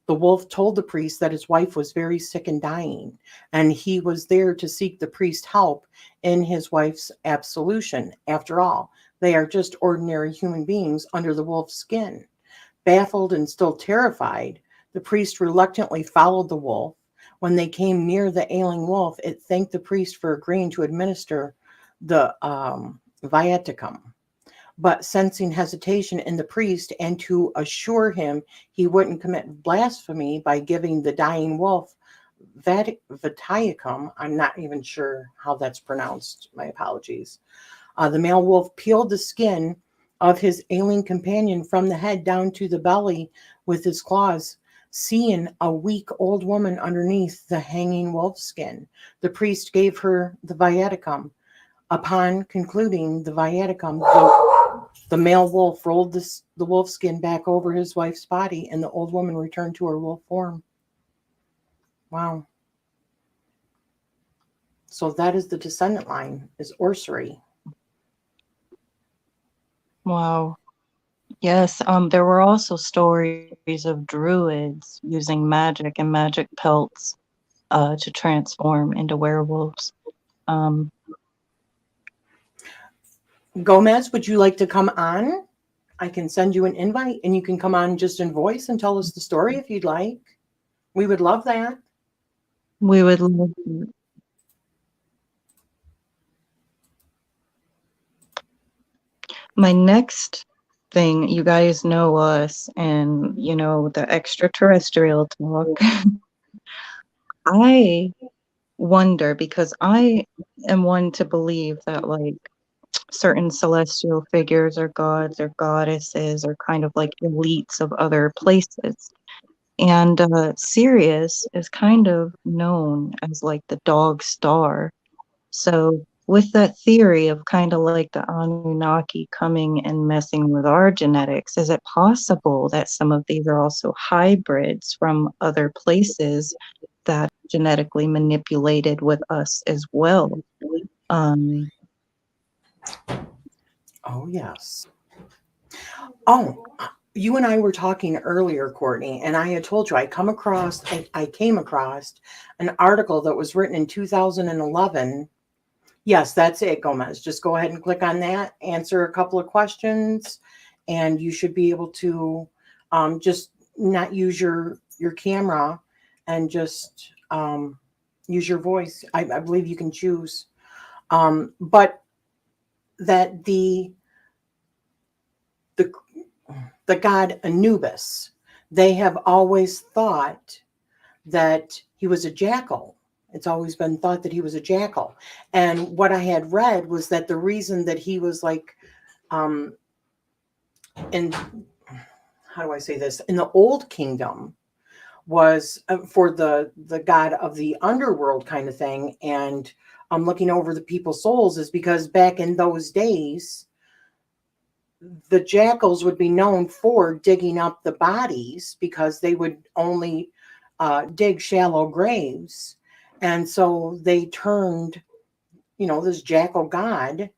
Speaker 1: The wolf told the priest that his wife was very sick and dying, and he was there to seek the priest's help in his wife's absolution. After all, they are just ordinary human beings under the wolf's skin. Baffled and still terrified, the priest reluctantly followed the wolf. When they came near the ailing wolf, it thanked the priest for agreeing to administer the viaticum, but sensing hesitation in the priest and to assure him he wouldn't commit blasphemy by giving the dying wolf vatiacum, I'm not even sure how that's pronounced, my apologies. The male wolf peeled the skin of his ailing companion from the head down to the belly with his claws, seeing a weak old woman underneath the hanging wolf skin. The priest gave her the viaticum. Upon concluding the viaticum, the male wolf rolled the wolf skin back over his wife's body, and the old woman returned to her wolf form. Wow. So that is the descendant line, is Orsery.
Speaker 2: Wow. Yes, there were also stories of druids using magic and magic pelts to transform into werewolves. Um,
Speaker 1: Gomez, would you like to come on? I can send you an invite and you can come on just in voice and tell us the story if you'd like. We would love that.
Speaker 2: we would love to. My next thing, you guys know us and, you know, the extraterrestrial talk. I wonder, because I am one to believe that like certain celestial figures or gods or goddesses are kind of like elites of other places. And Sirius is kind of known as like the dog star. So, with that theory of kind of like the Anunnaki coming and messing with our genetics, is it possible that some of these are also hybrids from other places that genetically manipulated with us as well? Um,
Speaker 1: Oh, yes. Oh, you and I were talking earlier, Courtney, and I had told you I came across an article that was written in 2011. Yes, that's it, Gomez. Just go ahead and click on that, answer a couple of questions, and you should be able to just not use your camera and just use your voice. I believe you can choose. But that the the god Anubis, they have always thought that he was a jackal. It's always been thought that he was a jackal. And what I had read was that the reason that he was like, in, how do I say this? In the old kingdom was for the god of the underworld kind of thing. And looking over the people's souls is because back in those days, the jackals would be known for digging up the bodies because they would only dig shallow graves. And so they turned, this jackal god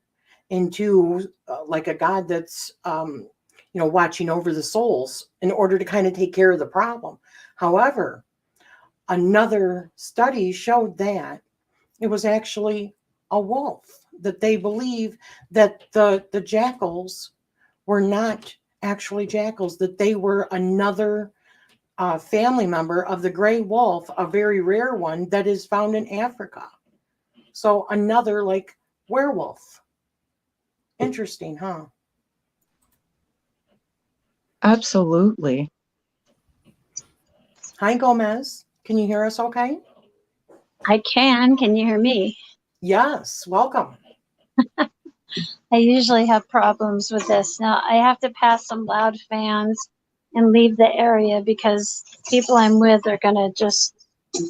Speaker 1: into like a god that's, watching over the souls in order to kind of take care of the problem. However, another study showed that it was actually a wolf, that they believe that the jackals were not actually jackals, that they were another family member of the gray wolf, a very rare one that is found in Africa. So another like werewolf. Interesting, huh?
Speaker 2: Absolutely.
Speaker 1: Hi, Gomez. Can you hear us okay?
Speaker 3: I can. Can you hear me?
Speaker 1: Yes, welcome.
Speaker 3: I usually have problems with this. Now I have to pass some loud fans and leave the area because people I'm with are going to just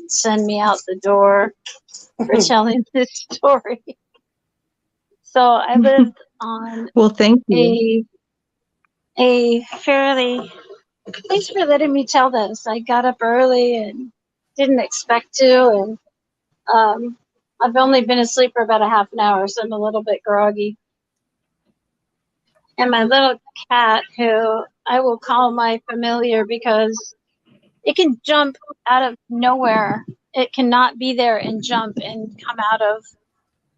Speaker 3: send me out the door for telling this story. So I lived on
Speaker 2: Well, thank you.
Speaker 3: a fairly, thanks for letting me tell this. I got up early and didn't expect to. And I've only been asleep for about a half an hour, so I'm a little bit groggy. And my little cat, who I will call my familiar because it can jump out of nowhere. It cannot be there and jump and come out of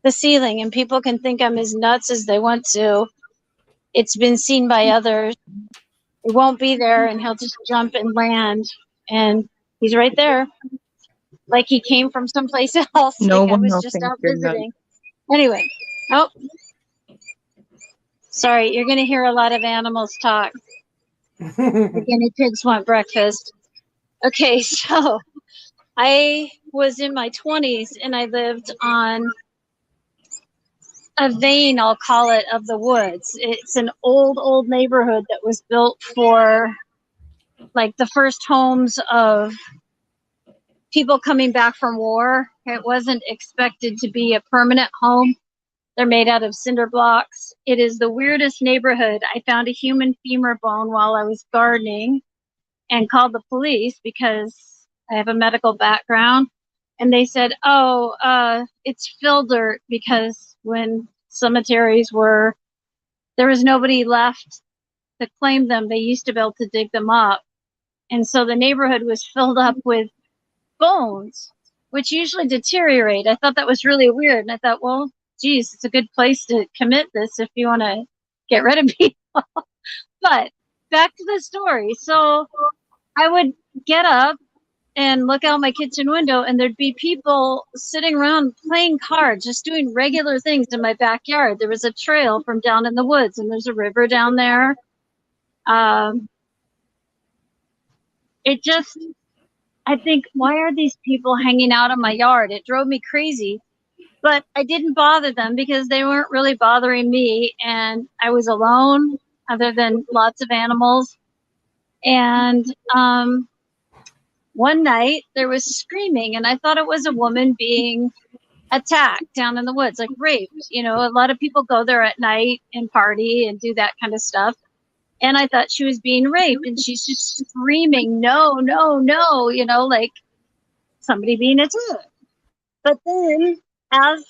Speaker 3: the ceiling. And people can think I'm as nuts as they want to. It's been seen by others. It won't be there, and he'll just jump and land. And he's right there, like he came from someplace else.
Speaker 2: No
Speaker 3: Like I
Speaker 2: one
Speaker 3: was
Speaker 2: will
Speaker 3: just
Speaker 2: think
Speaker 3: out
Speaker 2: you're nuts.
Speaker 3: visiting. Anyway, oh, sorry, you're going to hear a lot of animals talk. The guinea pigs want breakfast. Okay, so I was in my 20s and I lived on a vein, I'll call it, of the woods. It's an old neighborhood that was built for like the first homes of people coming back from war. It wasn't expected to be a permanent home. They're made out of cinder blocks. It is the weirdest neighborhood. I found a human femur bone while I was gardening and called the police because I have a medical background. And they said, it's fill dirt because when cemeteries there was nobody left to claim them. They used to be able to dig them up. And so the neighborhood was filled up with bones, which usually deteriorate. I thought that was really weird. And I thought, well, geez, it's a good place to commit this if you want to get rid of people. But back to the story. So I would get up and look out my kitchen window, and there'd be people sitting around playing cards, just doing regular things in my backyard. There was a trail from down in the woods, and there's a river down there. It just, I think, why are these people hanging out in my yard? It drove me crazy. But I didn't bother them because they weren't really bothering me. And I was alone, other than lots of animals. And one night there was screaming, and I thought it was a woman being attacked down in the woods, like raped. You know, a lot of people go there at night and party and do that kind of stuff. And I thought she was being raped, and she's just screaming, no, no, no, you know, like somebody being attacked. But then, as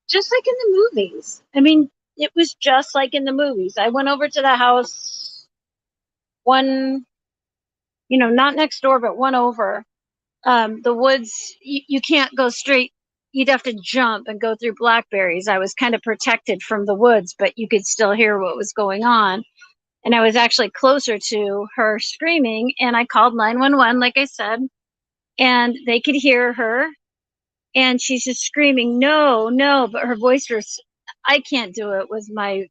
Speaker 3: just like in the movies, I mean, it was just like in the movies. I went over to the house, one, you know, not next door, but one over. The woods, you can't go straight. You'd have to jump and go through blackberries. I was kind of protected from the woods, but you could still hear what was going on. And I was actually closer to her screaming, and I called 911, like I said, and they could hear her. And she's just screaming, no, no, but her voice was, I can't do it with my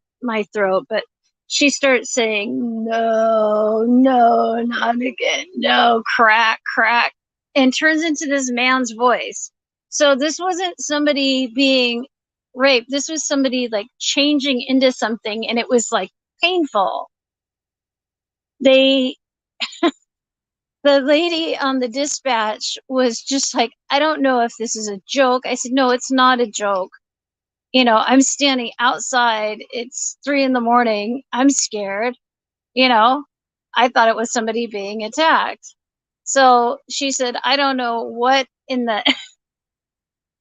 Speaker 3: throat, but she starts saying, no, no, not again, no, crack, crack, and turns into this man's voice. So this wasn't somebody being raped. This was somebody like changing into something, and it was like painful. The lady on the dispatch was just like, I don't know if this is a joke. I said, no, it's not a joke. You know, I'm standing outside. It's 3 a.m. I'm scared. You know, I thought it was somebody being attacked. So she said, I don't know what in the,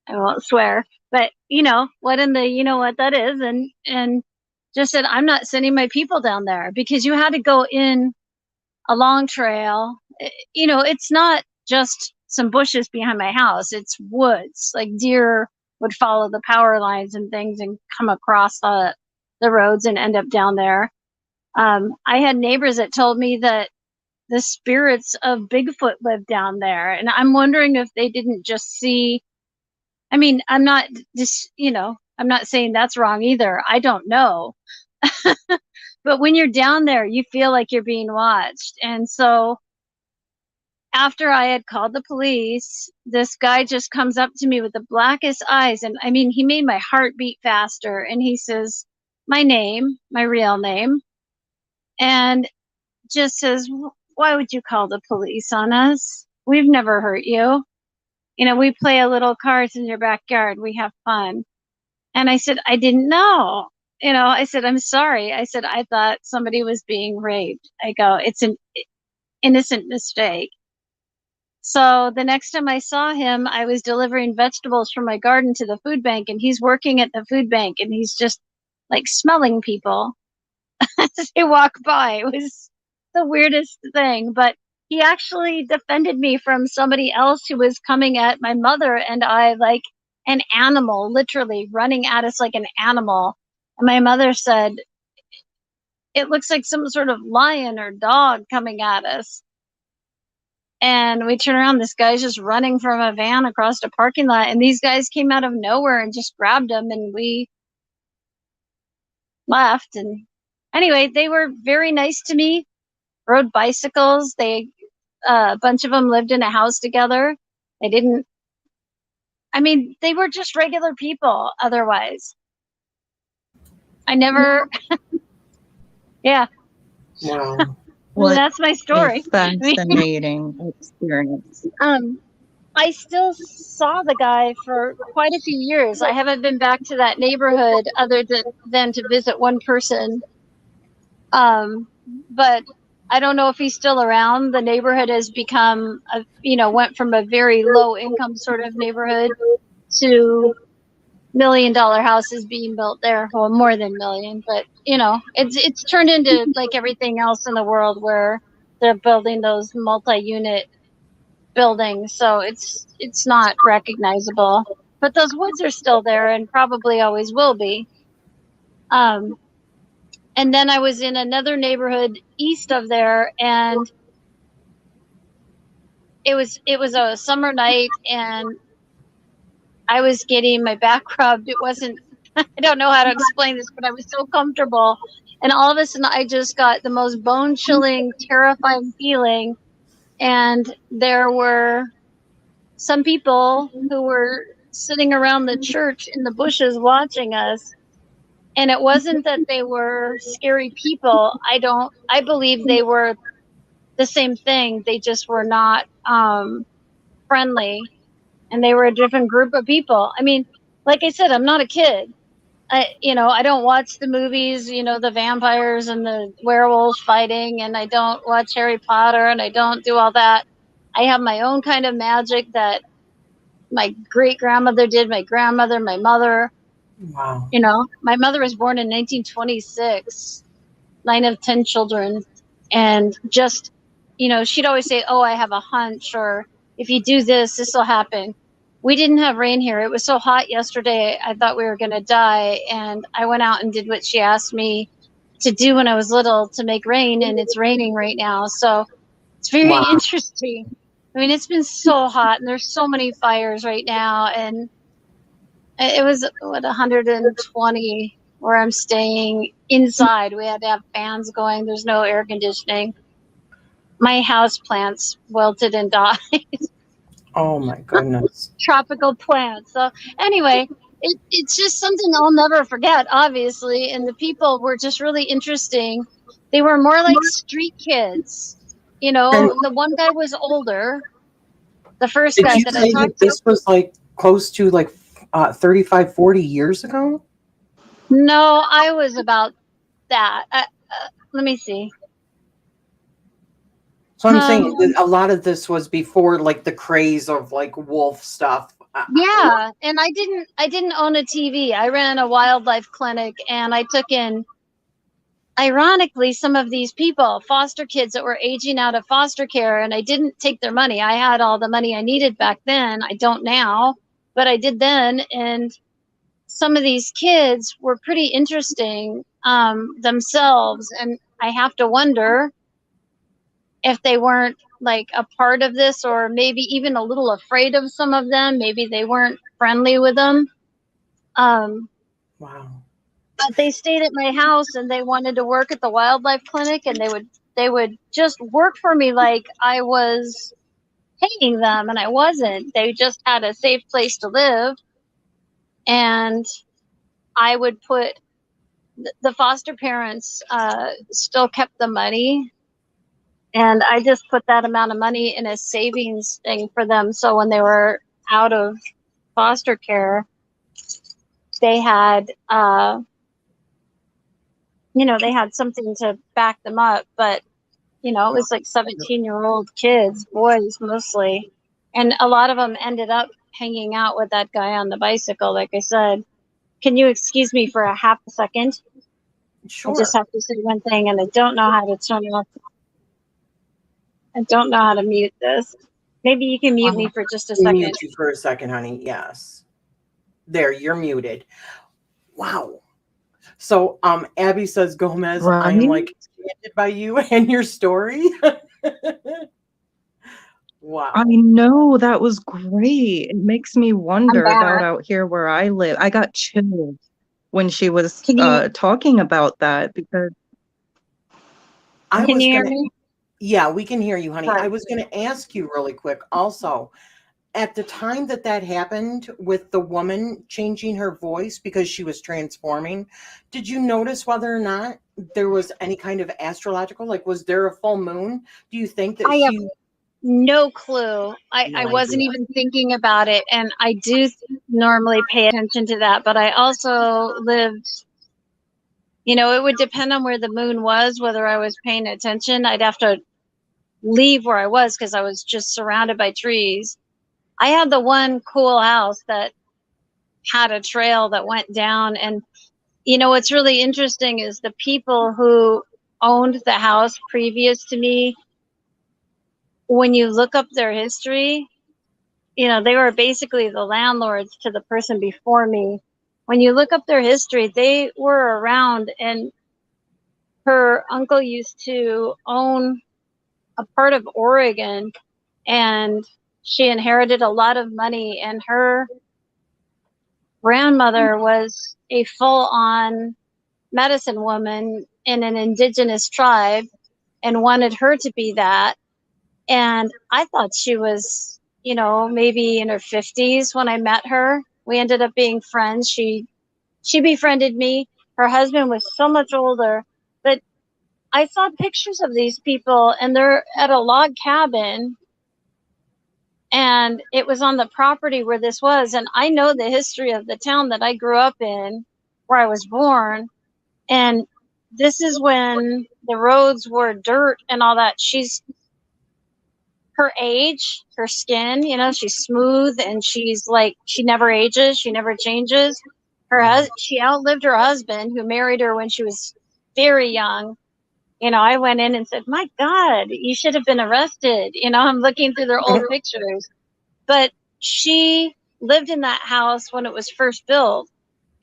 Speaker 3: I won't swear, but you know, what in the, you know what that is. And just said, I'm not sending my people down there, because you had to go in a long trail. You know, it's not just some bushes behind my house. It's woods. Like deer would follow the power lines and things and come across the roads and end up down there. I had neighbors that told me that the spirits of Bigfoot live down there. And I'm wondering if they didn't just see, I mean, I'm not just, you know, I'm not saying that's wrong either. I don't know. But when you're down there, you feel like you're being watched. And so after I had called the police, this guy just comes up to me with the blackest eyes. And I mean, he made my heart beat faster. And he says, my name, my real name, and just says, why would you call the police on us? We've never hurt you. You know, we play a little cards in your backyard. We have fun. And I said, I didn't know. You know, I said, I'm sorry. I said, I thought somebody was being raped. I go, it's an innocent mistake. So the next time I saw him, I was delivering vegetables from my garden to the food bank, and he's working at the food bank, and he's just like smelling people as they walk by. It was the weirdest thing, but he actually defended me from somebody else who was coming at my mother and I like an animal, literally running at us like an animal. And my mother said, it looks like some sort of lion or dog coming at us. And we turn around, this guy's just running from a van across the parking lot. And these guys came out of nowhere and just grabbed him, and we left. And anyway, they were very nice to me, rode bicycles. They, a bunch of them lived in a house together. They didn't, I mean, they were just regular people otherwise. I never, yeah.
Speaker 1: Wow.
Speaker 2: What
Speaker 3: That's my story.
Speaker 2: a fascinating experience.
Speaker 3: I still saw the guy for quite a few years. I haven't been back to that neighborhood other than to visit one person. But I don't know if he's still around. The neighborhood has become, went from a very low income sort of neighborhood to $1 million houses being built there. Well, more than million, but it's turned into like everything else in the world where they're building those multi-unit buildings. So it's not recognizable, but those woods are still there and probably always will be. And then I was in another neighborhood east of there, and it was a summer night, and I was getting my back rubbed. It wasn't, I don't know how to explain this, but I was so comfortable. And all of a sudden I just got the most bone chilling, terrifying feeling. And there were some people who were sitting around the church in the bushes watching us. And it wasn't that they were scary people. I believe they were the same thing. They just were not friendly, and they were a different group of people. I mean, like I said, I'm not a kid. I don't watch the movies, the vampires and the werewolves fighting, and I don't watch Harry Potter, and I don't do all that. I have my own kind of magic that my great grandmother did, my grandmother, my mother.
Speaker 1: Wow.
Speaker 3: My mother was born in 1926, 9 of 10 children. And just, she'd always say, oh, I have a hunch, or if you do this, this will happen. We didn't have rain here. It was so hot yesterday, I thought we were going to die. And I went out and did what she asked me to do when I was little to make rain, and it's raining right now. So it's very interesting. I mean, it's been so hot, and there's so many fires right now. And it was, 120 where I'm staying inside. We had to have fans going. There's no air conditioning. My house plants wilted and died.
Speaker 1: Oh my goodness.
Speaker 3: Tropical plants. So anyway, it's just something I'll never forget, obviously. And the people were just really interesting. They were more like street kids. The one guy was older. The first
Speaker 1: Did
Speaker 3: guy
Speaker 1: you
Speaker 3: that I
Speaker 1: say that
Speaker 3: talked to.
Speaker 1: this was like close to like 35, 40 years ago?
Speaker 3: No, I was about that. Let me see.
Speaker 1: So I'm saying that a lot of this was before like the craze of like wolf stuff.
Speaker 3: Yeah, and I didn't own a TV. I ran a wildlife clinic, and I took in, ironically, some of these people, foster kids that were aging out of foster care, and I didn't take their money. I had all the money I needed back then. I don't now, but I did then. And some of these kids were pretty interesting themselves, and I have to wonder if they weren't like a part of this, or maybe even a little afraid of some of them. Maybe they weren't friendly with them.
Speaker 1: Wow.
Speaker 3: But they stayed at my house, and they wanted to work at the wildlife clinic, and they would just work for me like I was paying them, and I wasn't. They just had a safe place to live, and I would put the foster parents still kept the money, and I just put that amount of money in a savings thing for them. So when they were out of foster care, they had, they had something to back them up. But, it was like 17-year-old kids, boys mostly. And a lot of them ended up hanging out with that guy on the bicycle, like I said. Can you excuse me for a half a second?
Speaker 1: Sure.
Speaker 3: I just have to say one thing, and I don't know how to turn off. I don't know how to mute this. Maybe you can mute me for just a second.
Speaker 1: Mute you for a second, honey. Yes. There, you're muted. Wow. So Abby says, Gomez, I am like enchanted by you and your story. Wow.
Speaker 2: I know, that was great. It makes me wonder about out here where I live. I got chills when she was talking about that, because
Speaker 3: Can you hear me?
Speaker 1: Yeah, we can hear you, honey.
Speaker 3: Right.
Speaker 1: I was going to ask you really quick also, at the time that happened with the woman changing her voice because she was transforming, did you notice whether or not there was any kind of astrological, like was there a full moon? Do you think that
Speaker 3: I have no clue. I wasn't even thinking about it, and I do normally pay attention to that, but I also lived, it would depend on where the moon was, whether I was paying attention. I'd have to leave where I was because I was just surrounded by trees. I had the one cool house that had a trail that went down, and what's really interesting is the people who owned the house previous to me, when you look up their history, they were basically the landlords to the person before me. When you look up their history, they were around, and her uncle used to own a part of Oregon, and she inherited a lot of money, and her grandmother was a full-on medicine woman in an indigenous tribe and wanted her to be that. And I thought she was, maybe in her 50s when I met her. We ended up being friends. She befriended me. Her husband was so much older, but I saw pictures of these people, and they're at a log cabin, and it was on the property where this was. And I know the history of the town that I grew up in, where I was born. And this is when the roads were dirt and all that. She's her age, her skin, she's smooth, and she's like, she never ages, she never changes. She outlived her husband, who married her when she was very young. I went in and said, my God, you should have been arrested. I'm looking through their old pictures. But she lived in that house when it was first built,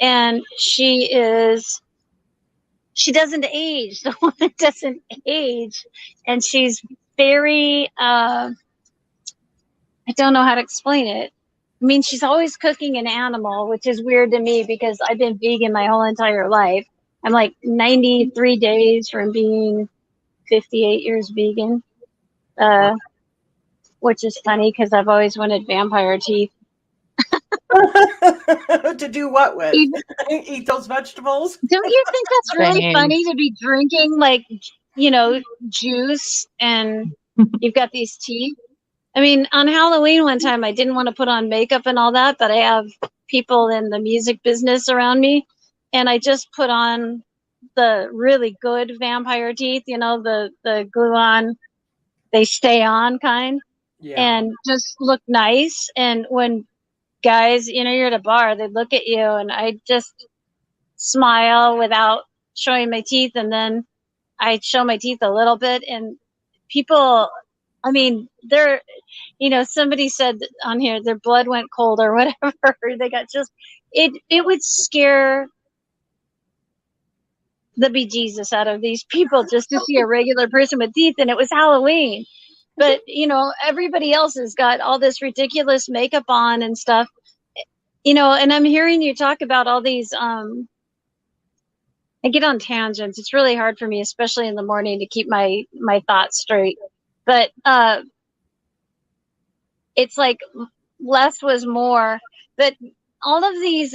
Speaker 3: and she doesn't age. The woman doesn't age, and she's very, I don't know how to explain it. I mean, she's always cooking an animal, which is weird to me because I've been vegan my whole entire life. I'm like 93 days from being 58 years vegan, which is funny because I've always wanted vampire teeth.
Speaker 1: To do what with? Eat those vegetables?
Speaker 3: Don't you think that's really funny to be drinking like, juice and you've got these teeth? I mean, on Halloween one time, I didn't want to put on makeup and all that, but I have people in the music business around me, and I just put on the really good vampire teeth, the glue on, they stay on kind, and just look nice. And when guys, you're at a bar, they look at you, and I just smile without showing my teeth, and then I show my teeth a little bit, and people, I mean, they're, somebody said on here their blood went cold or whatever. They got it would scare the bejesus out of these people just to see a regular person with teeth, and it was Halloween. But everybody else has got all this ridiculous makeup on and stuff, and I'm hearing you talk about all these I get on tangents. It's really hard for me, especially in the morning, to keep my thoughts straight. But it's like less was more. But all of these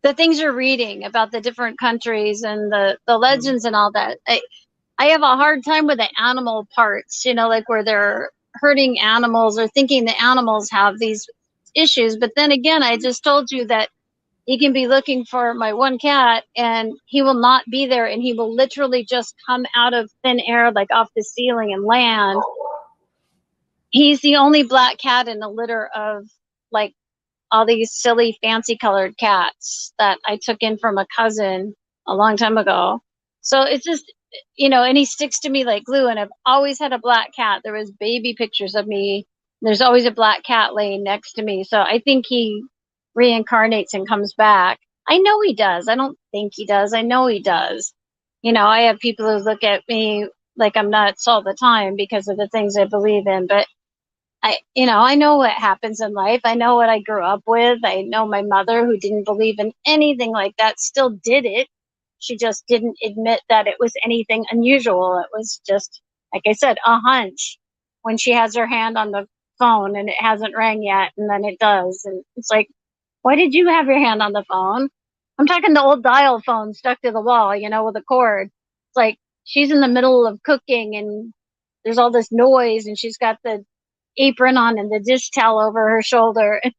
Speaker 3: the things you're reading about the different countries and the legends and all that, I have a hard time with the animal parts, like where they're hurting animals or thinking the animals have these issues. But then again, I just told you that he can be looking for my one cat and he will not be there, and he will literally just come out of thin air, like off the ceiling, and land. He's the only black cat in a litter of like all these silly fancy colored cats that I took in from a cousin a long time ago. So it's just, and he sticks to me like glue, and I've always had a black cat. There was baby pictures of me. There's always a black cat laying next to me. So I think he reincarnates and comes back. I know he does. I don't think he does. I know he does. I have people who look at me like I'm nuts all the time because of the things I believe in, but I know what happens in life. I know what I grew up with. I know my mother, who didn't believe in anything like that, still did it. She just didn't admit that it was anything unusual. It was just, like I said, a hunch when she has her hand on the phone and it hasn't rang yet, and then it does. And it's like, why did you have your hand on the phone? I'm talking the old dial phone stuck to the wall, with a cord. It's like she's in the middle of cooking and there's all this noise, and she's got the apron on and the dish towel over her shoulder. And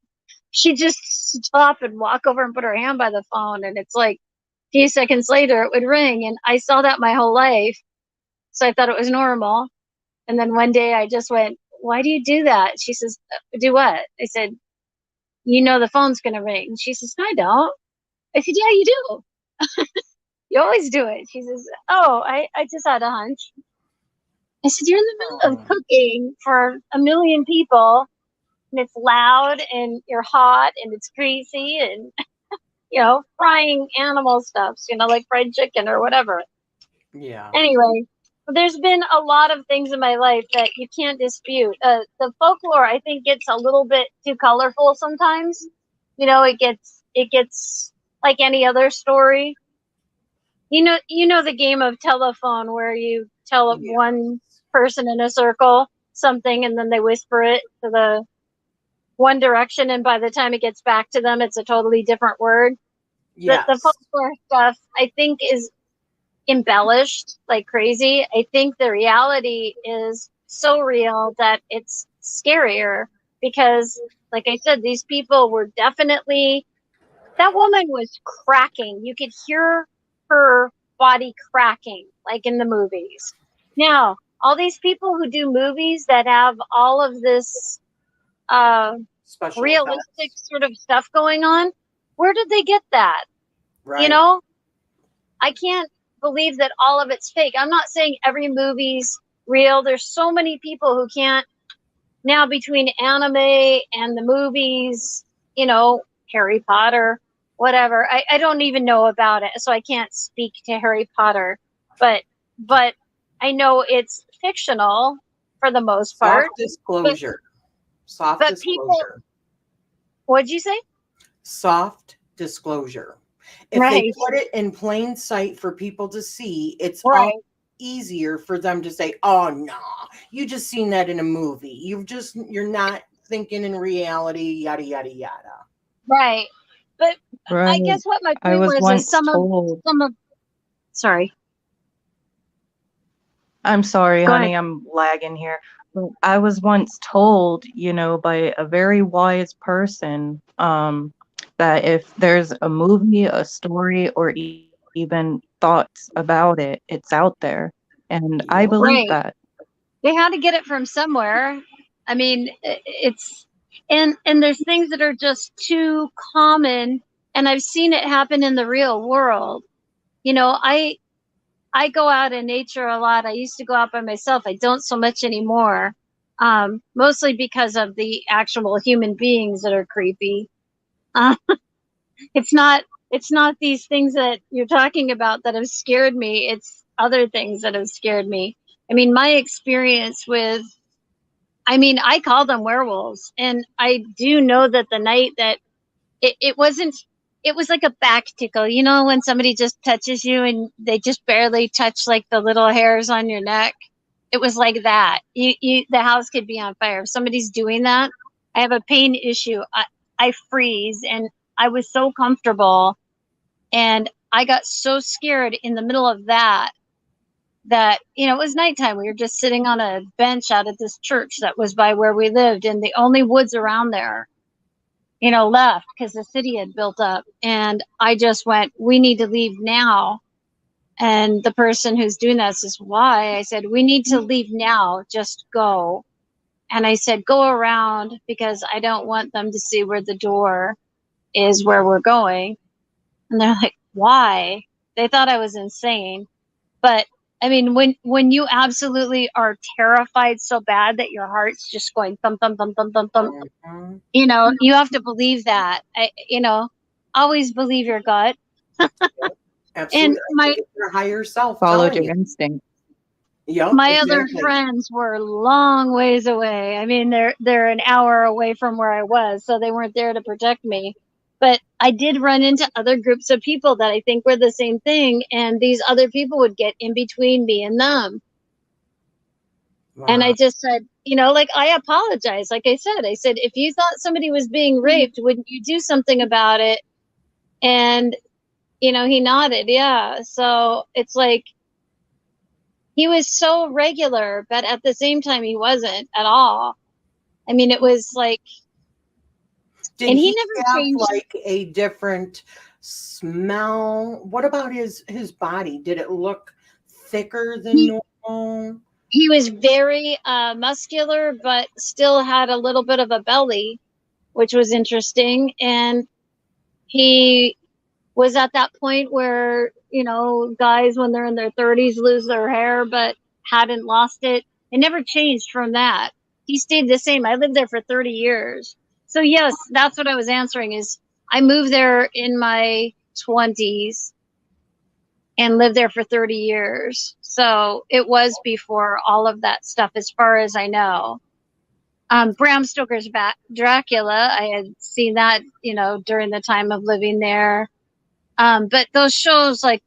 Speaker 3: she just stop and walk over and put her hand by the phone. And it's like a few seconds later it would ring. And I saw that my whole life. So I thought it was normal. And then one day I just went, why do you do that? She says, do what? I said, the phone's going to ring. She says, I don't. I said, yeah, you do. You always do it. She says, oh, I just had a hunch. I said, you're in the middle of cooking for a million people, and it's loud, and you're hot, and it's greasy, and, frying animal stuffs, like fried chicken or whatever.
Speaker 1: Yeah.
Speaker 3: Anyway, there's been a lot of things in my life that you can't dispute. The folklore, I think, gets a little bit too colorful sometimes. It gets like any other story. The game of telephone where you tell one person in a circle something, and then they whisper it to the one direction, and by the time it gets back to them, it's a totally different word.
Speaker 1: Yes.
Speaker 3: The folklore stuff, I think, is embellished like crazy. I think the reality is so real that it's scarier because, like I said, these people were definitely, that woman was cracking. You could hear her body cracking, like in the movies. Now, all these people who do movies that have all of this
Speaker 1: Special
Speaker 3: realistic
Speaker 1: effects.
Speaker 3: sort of stuff going on, where did they get that?
Speaker 1: Right.
Speaker 3: You know, I can't believe that all of it's fake. I'm not saying every movie's real. There's so many people who can't now, between anime and the movies, you know, Harry Potter, whatever. I don't even know about it, so I can't speak to Harry Potter. But I know it's fictional for the most part.
Speaker 1: Soft disclosure. Soft
Speaker 3: but people-
Speaker 1: disclosure.
Speaker 3: What'd you say?
Speaker 1: Soft disclosure. If they
Speaker 3: Right.
Speaker 1: put it in plain sight for people to see, it's
Speaker 3: Right.
Speaker 1: all easier for them to say, "Oh no, you just seen that in a movie. You're not thinking in reality." Yada yada yada.
Speaker 3: Right. But I
Speaker 2: Right.
Speaker 3: guess what my
Speaker 2: I
Speaker 3: point
Speaker 2: was
Speaker 3: was
Speaker 2: once
Speaker 3: is some
Speaker 2: told.
Speaker 3: of sorry.
Speaker 2: I'm sorry,
Speaker 3: Go
Speaker 2: honey, I'm lagging here. But I was once told, by a very wise person, that if there's a movie, a story, or even thoughts about it, it's out there. And I
Speaker 1: Yep.
Speaker 2: believe
Speaker 3: Right.
Speaker 2: that.
Speaker 3: They had to get it from somewhere. I mean, it's and there's things that are just too common, and I've seen it happen in the real world. You know, I go out in nature a lot. I used to go out by myself. I don't so much anymore. Mostly because of the actual human beings that are creepy. Uh, it's not these things that you're talking about that have scared me. It's other things that have scared me. I mean, my experience with, I call them werewolves, and I do know that the night that it wasn't, it was like a back tickle, you know, when somebody just touches you and they just barely touch like the little hairs on your neck. It was like that. The house could be on fire. If somebody's doing that, I have a pain issue. I freeze, and I was so comfortable, and I got so scared in the middle of that it was nighttime. We were just sitting on a bench out at this church that was by where we lived, and the only woods around there, left because the city had built up. And I just went, we need to leave now. And the person who's doing that says, why? I said, we need to leave now. Just go. And I said, go around because I don't want them to see where the door is where we're going. And they're like, why? They thought I was insane. But I mean, when you absolutely are terrified so bad that your heart's just going thump, thump, thump, thump, thump, thump,
Speaker 1: Mhm.
Speaker 3: you have to believe that. Always believe your gut.
Speaker 1: Absolutely.
Speaker 3: And
Speaker 1: I think it's your higher self
Speaker 2: Followed
Speaker 1: telling
Speaker 2: your
Speaker 1: you.
Speaker 2: instinct.
Speaker 1: Yep,
Speaker 3: my
Speaker 1: exactly.
Speaker 3: other friends were long ways away. I mean, they're an hour away from where I was, so they weren't there to protect me. But I did run into other groups of people that I think were the same thing, and these other people would get in between me and them. And I
Speaker 1: Wow.
Speaker 3: just said, I apologize. Like I said, if you thought somebody was being raped, wouldn't you do something about it? And, he nodded. Yeah. So it's like, he was so regular, but at the same time, he wasn't at all. I mean, it was like,
Speaker 1: Did
Speaker 3: and he
Speaker 1: he
Speaker 3: never
Speaker 1: have
Speaker 3: changed.
Speaker 1: like a different smell? What about his body? Did it look thicker than normal?
Speaker 3: He was very muscular, but still had a little bit of a belly, which was interesting. And he was at that point where, guys, when they're in their 30s, lose their hair, but hadn't lost it. It never changed from that. He stayed the same. I lived there for 30 years. So, yes, that's what I was answering is I moved there in my 20s and lived there for 30 years. So it was before all of that stuff, as far as I know. Bram Stoker's Dracula, I had seen that, during the time of living there. But those shows, like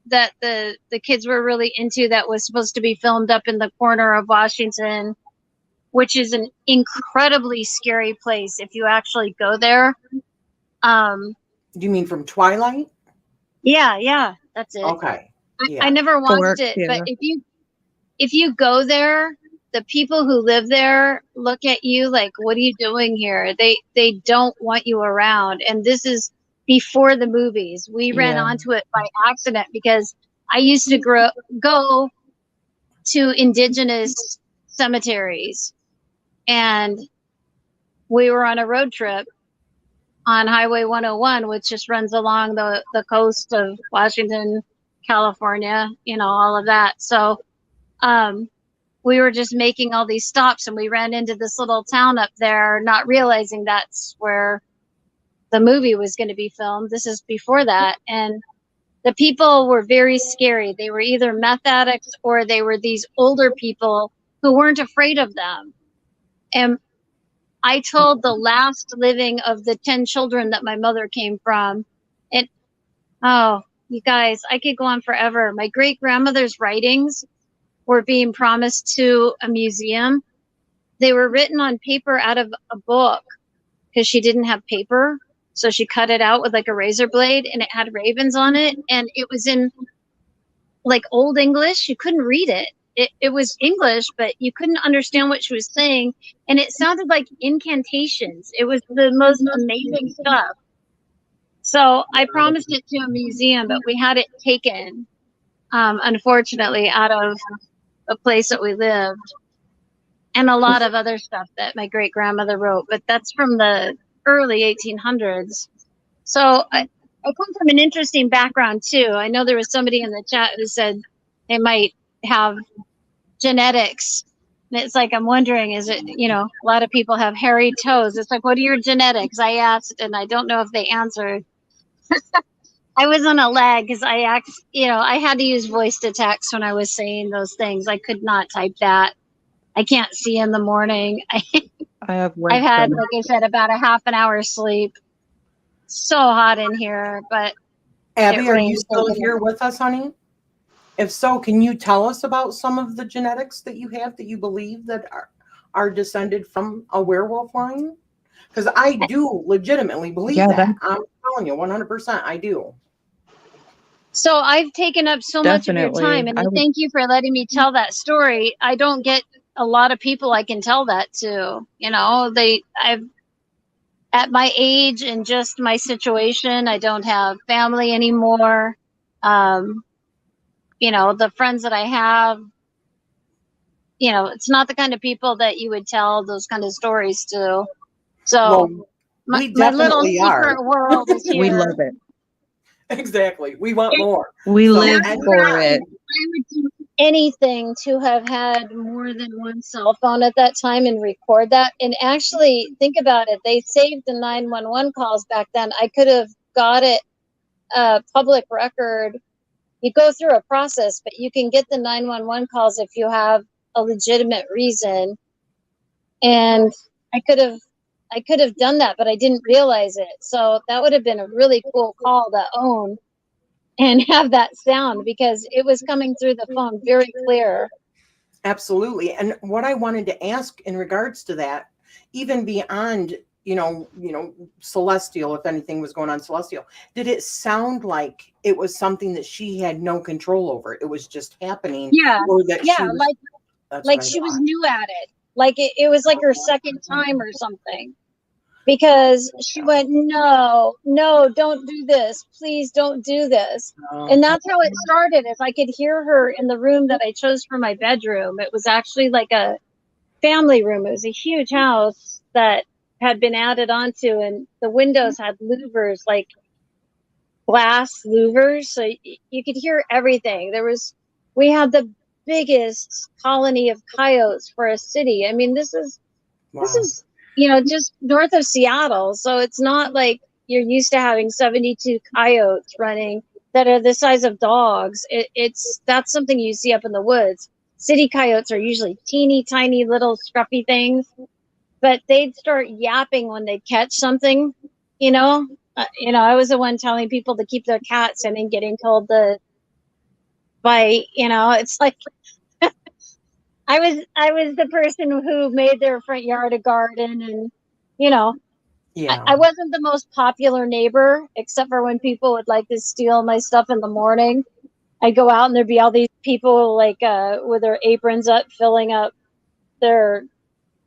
Speaker 3: that the kids were really into that was supposed to be filmed up in the corner of Washington, which is an incredibly scary place if you actually go there.
Speaker 1: Do you mean from Twilight?
Speaker 3: Yeah, that's it.
Speaker 1: Okay. Yeah.
Speaker 3: I never watched
Speaker 2: Fork,
Speaker 3: it,
Speaker 2: yeah.
Speaker 3: but if you go there, the people who live there look at you like, what are you doing here? They don't want you around. And this is before the movies. We ran
Speaker 1: Yeah.
Speaker 3: onto it by accident because I used to go to indigenous cemeteries, and we were on a road trip on Highway 101, which just runs along the coast of Washington, California, all of that. So we were just making all these stops, and we ran into this little town up there, not realizing that's where the movie was going to be filmed. This is before that. And the people were very scary. They were either meth addicts or they were these older people who weren't afraid of them. And I told the last living of the 10 children that my mother came from. And oh, you guys, I could go on forever. My great grandmother's writings were being promised to a museum. They were written on paper out of a book because she didn't have paper. So she cut it out with like a razor blade, and it had ravens on it. And it was in like Old English. You couldn't read it. It was English, but you couldn't understand what she was saying. And it sounded like incantations. It was the most amazing stuff. So I promised it to a museum, but we had it taken, unfortunately, out of a place that we lived. And a lot of other stuff that my great grandmother wrote, but that's from the early 1800s. So I come from an interesting background too. I know there was somebody in the chat who said they might have genetics. And it's like, I'm wondering, is it, a lot of people have hairy toes. It's like, what are your genetics? I asked, and I don't know if they answered. I was on a lag because I asked, I had to use voice to text when I was saying those things. I could not type that. I can't see in the morning.
Speaker 2: I've
Speaker 3: had, like I said, about a half an hour sleep. So hot in here, but
Speaker 1: Abby, are you still here with us, honey? If so, can you tell us about some of the genetics that you have that you believe that are descended from a werewolf line? Because I do legitimately believe that. I'm telling you, 100%, I do.
Speaker 3: So I've taken up so much of your time, and I thank you for letting me tell that story. I don't get a lot of people I can tell that to. I've at my age and just my situation, I don't have family anymore. The friends that I have, it's not the kind of people that you would tell those kind of stories to. So my little secret world is here.
Speaker 2: We love it.
Speaker 1: Exactly. We want more.
Speaker 2: We live for it.
Speaker 3: I would do anything to have had more than one cell phone at that time and record that. And actually, think about it. They saved the 911 calls back then. I could have got it public record. You go through a process, but you can get the 911 calls if you have a legitimate reason. And I could have done that, but I didn't realize it. So that would have been a really cool call to own and have that sound, because it was coming through the phone very clear.
Speaker 1: Absolutely. And what I wanted to ask in regards to that, even beyond, Celestial, if anything was going on Celestial, did it sound like it was something that she had no control over? It was just happening?
Speaker 3: Yeah.
Speaker 1: Or that
Speaker 3: she was new at it. Like it was like her second time or something. Because she went, no, don't do this. Please don't do this. And that's how it started. Is I could hear her in the room that I chose for my bedroom. It was actually like a family room. It was a huge house that had been added onto, and the windows had louvers, like glass louvers. So you could hear everything. We had the biggest colony of coyotes for a city. I mean, this is just north of Seattle. So it's not like you're used to having 72 coyotes running that are the size of dogs. That's something you see up in the woods. City coyotes are usually teeny tiny little scruffy things, but they'd start yapping when they'd catch something. I was the one telling people to keep their cats in and getting told to by, it's like I was the person who made their front yard a garden, and
Speaker 1: Yeah.
Speaker 3: I wasn't the most popular neighbor, except for when people would like to steal my stuff in the morning. I'd go out and there'd be all these people like with their aprons up, filling up their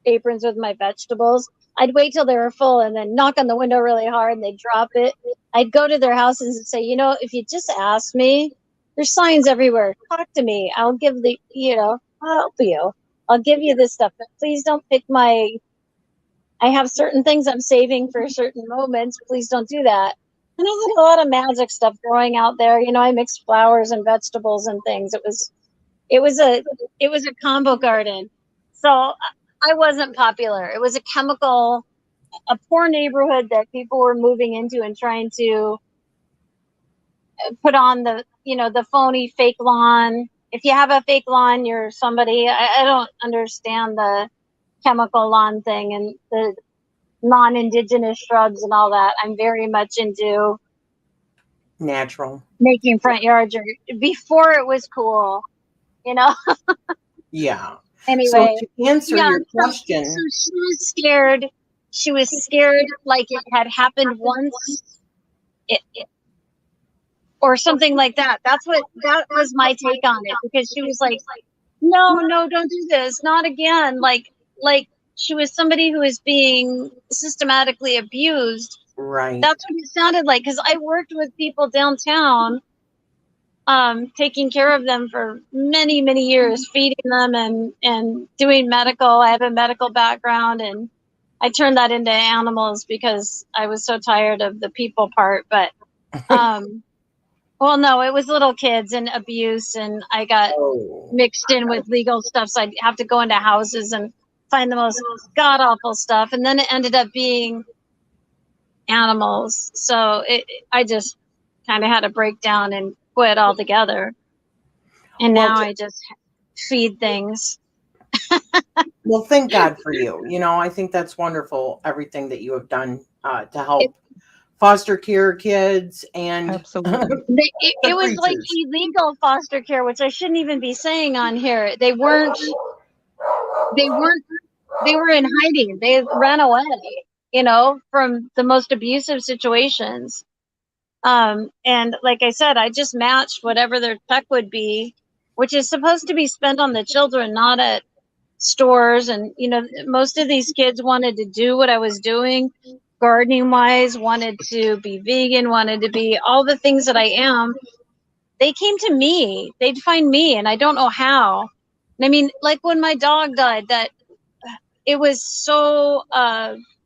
Speaker 3: aprons with my vegetables. I'd wait till they were full and then knock on the window really hard and they'd drop it. I'd go to their houses and say, if you just ask me, there's signs everywhere. Talk to me. I'll give I'll help you. I'll give you this stuff, but please don't pick I have certain things I'm saving for certain moments. Please don't do that. And I had a lot of magic stuff growing out there. I mixed flowers and vegetables and things. It was a combo garden. So I wasn't popular. It was a poor neighborhood that people were moving into and trying to put on the phony fake lawn. If you have a fake lawn, you're somebody. I don't understand the chemical lawn thing and the non-indigenous shrubs and all that. I'm very much into
Speaker 1: Natural.
Speaker 3: making front yards before it was cool,
Speaker 1: Yeah.
Speaker 3: Anyway,
Speaker 1: So to answer your question,
Speaker 3: so she was scared. She was scared like it had happened once, or something like that. That was my take on it, because she was like, no, don't do this, not again. Like she was somebody who was being systematically abused.
Speaker 1: right.
Speaker 3: That's what it sounded like, because I worked with people downtown, taking care of them for many, many years, feeding them and doing medical. I have a medical background, and I turned that into animals because I was so tired of the people part. But, well, no, it was little kids and abuse, and I got mixed in with legal stuff. So I'd have to go into houses and find the most god awful stuff. And then it ended up being animals. So I just kind of had a breakdown and quit altogether. And now I just feed things.
Speaker 1: Well, thank God for you. I think that's wonderful, everything that you have done to help foster care kids. And
Speaker 2: Absolutely.
Speaker 3: It was like illegal foster care, which I shouldn't even be saying on here. They were in hiding. They ran away, from the most abusive situations. And like I said, I just matched whatever their check would be, which is supposed to be spent on the children, not at stores. And, most of these kids wanted to do what I was doing, gardening wise, wanted to be vegan, wanted to be all the things that I am. They came to me. They'd find me, and I don't know how. And I mean, like when my dog died, that it was so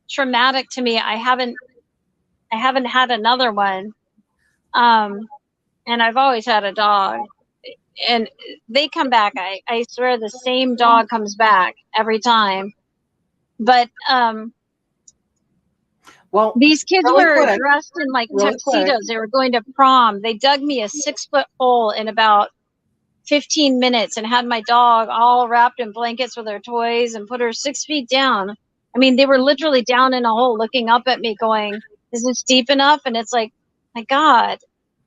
Speaker 3: traumatic to me. I haven't had another one. And I've always had a dog, and they come back. I swear the same dog comes back every time. But
Speaker 1: well,
Speaker 3: these kids
Speaker 1: really
Speaker 3: were
Speaker 1: quick.
Speaker 3: dressed in like
Speaker 1: Really
Speaker 3: tuxedos.
Speaker 1: quick.
Speaker 3: They were going to prom. They dug me a 6-foot hole in about 15 minutes and had my dog all wrapped in blankets with her toys and put her 6 feet down. I mean, they were literally down in a hole looking up at me going, is this deep enough? And it's like, my God,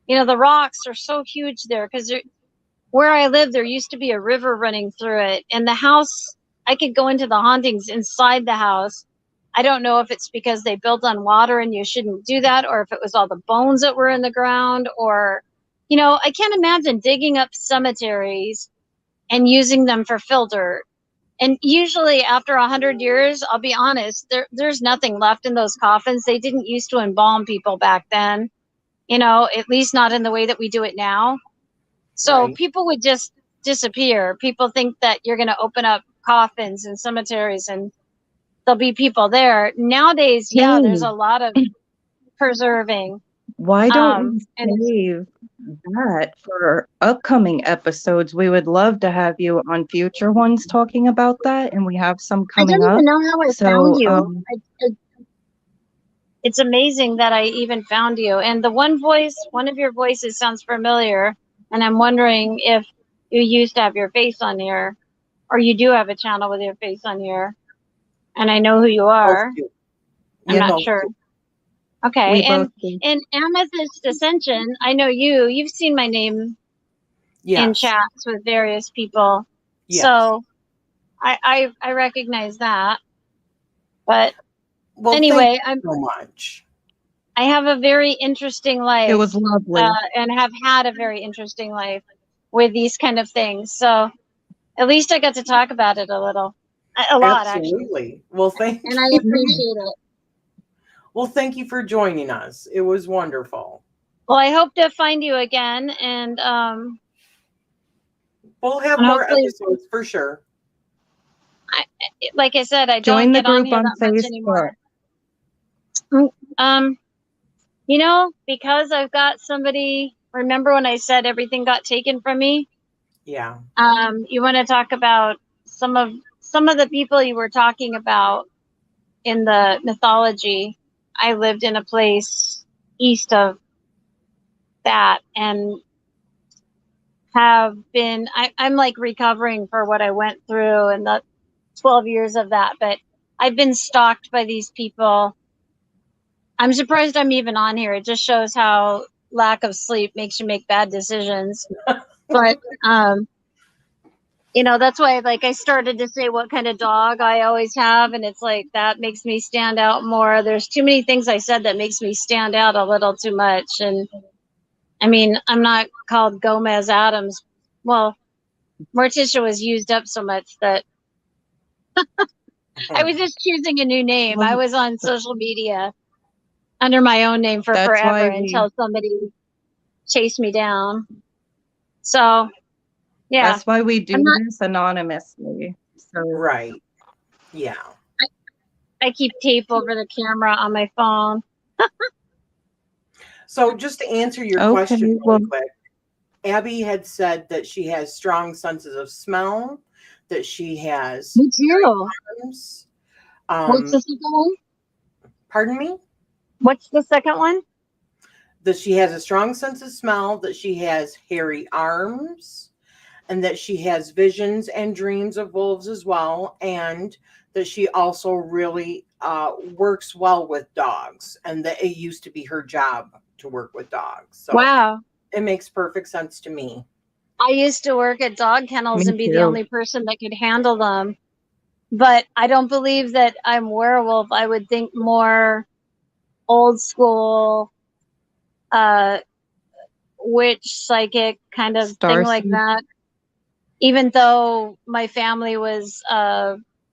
Speaker 3: the rocks are so huge there, because where I live, there used to be a river running through it. And the house, I could go into the hauntings inside the house. I don't know if it's because they built on water and you shouldn't do that, or if it was all the bones that were in the ground, or, I can't imagine digging up cemeteries and using them for fill dirt. And usually after 100 years, I'll be honest, there's nothing left in those coffins. They didn't used to embalm people back then, at least not in the way that we do it now. So
Speaker 1: Right.
Speaker 3: people would just disappear. People think that you're going to open up coffins and cemeteries and there'll be people there. Nowadays, yeah, there's a lot of preserving.
Speaker 2: Why don't
Speaker 3: and
Speaker 2: you save that for upcoming episodes? We would love to have you on future ones talking about that, and we have some
Speaker 3: I don't
Speaker 2: coming up.
Speaker 3: even know how I
Speaker 2: So,
Speaker 3: found you. It's amazing that I even found you. And the one of your voices sounds familiar. And I'm wondering if you used to have your face on here, or you do have a channel with your face on here. And I know who you are. I'm not sure. Okay.
Speaker 2: we
Speaker 3: And
Speaker 2: both do.
Speaker 3: in Amethyst Ascension, I know you've seen my name in
Speaker 1: Yes.
Speaker 3: chats with various people.
Speaker 1: Yes.
Speaker 3: So I recognize that. But
Speaker 1: Well,
Speaker 3: anyway,
Speaker 1: thank you so much.
Speaker 3: I have a very interesting life.
Speaker 2: It was lovely.
Speaker 3: And have had a very interesting life with these kind of things. So at least I got to talk about it a lot, actually.
Speaker 1: Absolutely. Well, thank
Speaker 3: And I
Speaker 1: you.
Speaker 3: appreciate it.
Speaker 1: Well, thank you for joining us. It was wonderful.
Speaker 3: Well, I hope to find you again, and
Speaker 1: We'll have
Speaker 3: and
Speaker 1: more
Speaker 3: hopefully,
Speaker 1: episodes for sure.
Speaker 3: like I said, I
Speaker 2: Join
Speaker 3: don't
Speaker 2: the
Speaker 3: get on
Speaker 2: group
Speaker 3: here
Speaker 2: on
Speaker 3: that much
Speaker 2: Facebook.
Speaker 3: anymore. You know, because I've got somebody. Remember when I said everything got taken from me?
Speaker 1: Yeah.
Speaker 3: You want to talk about some of the people you were talking about in the mythology? I lived in a place east of that, and have been. I'm like recovering for what I went through in the 12 years of that, but I've been stalked by these people. I'm surprised I'm even on here. It just shows how lack of sleep makes you make bad decisions. But you know, that's why like I started to say what kind of dog I always have, and it's like that makes me stand out more. There's too many things I said that makes me stand out a little too much. And I mean, I'm not called Gomez Adams. Well, Morticia was used up so much that I was just choosing a new name. I was on social media under my own name for
Speaker 2: That's
Speaker 3: forever
Speaker 2: why
Speaker 3: until somebody chased me down. So, yeah,
Speaker 2: That's why we do
Speaker 3: I'm not.
Speaker 2: this anonymously. So
Speaker 1: Right. Yeah.
Speaker 3: I keep tape over the camera on my phone.
Speaker 1: So just to answer your
Speaker 2: okay,
Speaker 1: question
Speaker 2: well,
Speaker 1: really quick, Abby had said that she has strong senses of smell, that she has
Speaker 3: Me too.
Speaker 1: arms.
Speaker 3: What's the second one?
Speaker 1: Pardon me?
Speaker 3: What's the second one?
Speaker 1: That she has a strong sense of smell, that she has hairy arms, and that she has visions and dreams of wolves as well, and that she also really works well with dogs, and that it used to be her job to work with dogs. So
Speaker 3: Wow.
Speaker 1: it makes perfect sense to me.
Speaker 3: I used to work at dog kennels
Speaker 2: me
Speaker 3: and be the
Speaker 2: too.
Speaker 3: only person that could handle them. But I don't believe that I'm werewolf. I would think more old school witch psychic kind of thing like
Speaker 2: Starseed.
Speaker 3: that. Even though my family was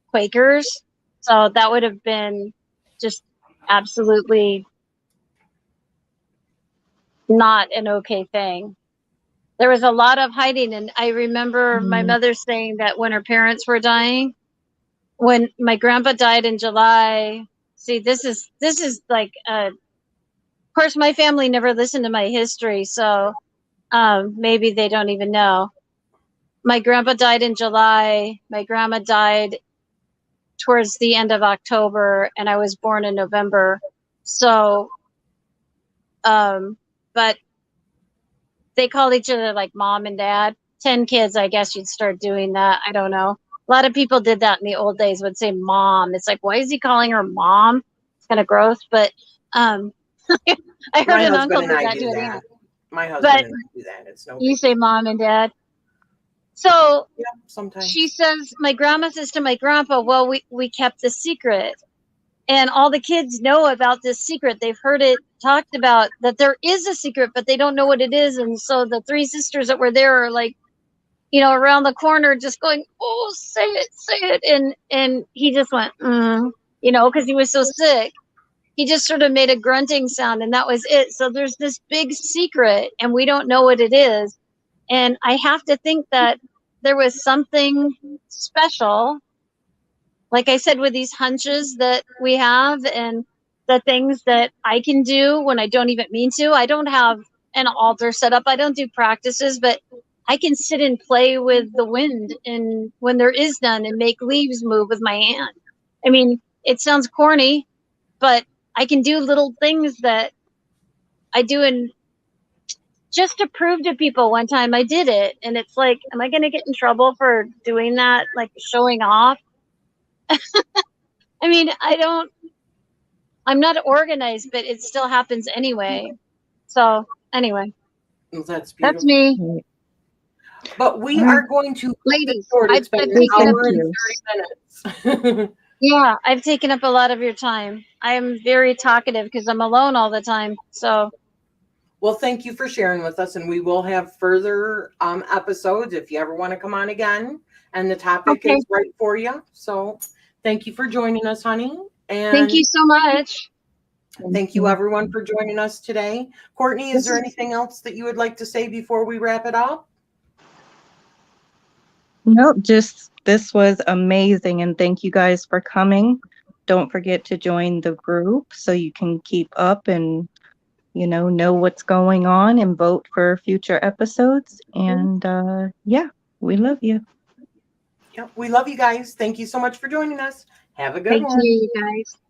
Speaker 3: Quakers, so that would have been just absolutely not an okay thing. There was a lot of hiding, and I remember my mother saying that when her parents were dying, when my grandpa died in July. See, this is like of course my family never listened to my history, so maybe they don't even know. My grandpa died in July. My grandma died towards the end of October, and I was born in November. So, but they called each other like mom and dad. 10 kids, I guess you'd start doing that. I don't know. A lot of people did that in the old days, would say mom. It's like, why is he calling her mom? It's kind of gross, but I heard
Speaker 1: My
Speaker 3: an
Speaker 1: husband
Speaker 3: uncle
Speaker 1: and
Speaker 3: did
Speaker 1: I
Speaker 3: that
Speaker 1: do
Speaker 3: to an
Speaker 1: that.
Speaker 3: aunt.
Speaker 1: My husband
Speaker 3: But
Speaker 1: and I do that. It's no
Speaker 3: you
Speaker 1: big
Speaker 3: say
Speaker 1: deal.
Speaker 3: mom and dad. So
Speaker 1: Yeah, sometimes.
Speaker 3: she says, my grandma says to my grandpa, well, we kept the secret. And all the kids know about this secret. They've heard it talked about, that there is a secret, but they don't know what it is. And so the three sisters that were there are like, you know, around the corner just going, oh, say it. And he just went, you know, because he was so sick. He just sort of made a grunting sound, and that was it. So there's this big secret, and we don't know what it is. And I have to think that there was something special, like I said, with these hunches that we have and the things that I can do when I don't even mean to. I don't have an altar set up. I don't do practices, but I can sit and play with the wind and when there is none and make leaves move with my hand. I mean, it sounds corny, but I can do little things that I do and just to prove to people. One time I did it and it's like, am I going to get in trouble for doing that? Like showing off? I mean, I'm not organized, but it still happens anyway. So anyway,
Speaker 1: Well, that's
Speaker 3: that's
Speaker 1: beautiful.
Speaker 3: me.
Speaker 1: But we
Speaker 2: All right.
Speaker 1: are going to
Speaker 3: Ladies,
Speaker 1: short. It's
Speaker 3: I've
Speaker 1: been an
Speaker 3: taken up.
Speaker 1: hour
Speaker 2: Thank
Speaker 1: and
Speaker 2: you.
Speaker 1: 30 minutes.
Speaker 3: Yeah, I've taken up a lot of your time. I am very talkative because I'm alone all the time. So
Speaker 1: Well, thank you for sharing with us, and we will have further episodes if you ever want to come on again and the topic
Speaker 3: okay,
Speaker 1: is right for you. So thank you for joining us, honey. And
Speaker 3: thank you so much.
Speaker 1: thank you, everyone, for joining us today. Courtney, is there anything else that you would like to say before we wrap it up?
Speaker 2: Nope, just this was amazing, and thank you guys for coming. Don't forget to join the group so you can keep up and know what's going on and vote for future episodes. And yeah, we love you.
Speaker 1: Yep, we love you guys. Thank you so much for joining us. Have a good
Speaker 3: Thank
Speaker 1: one.
Speaker 3: you, guys.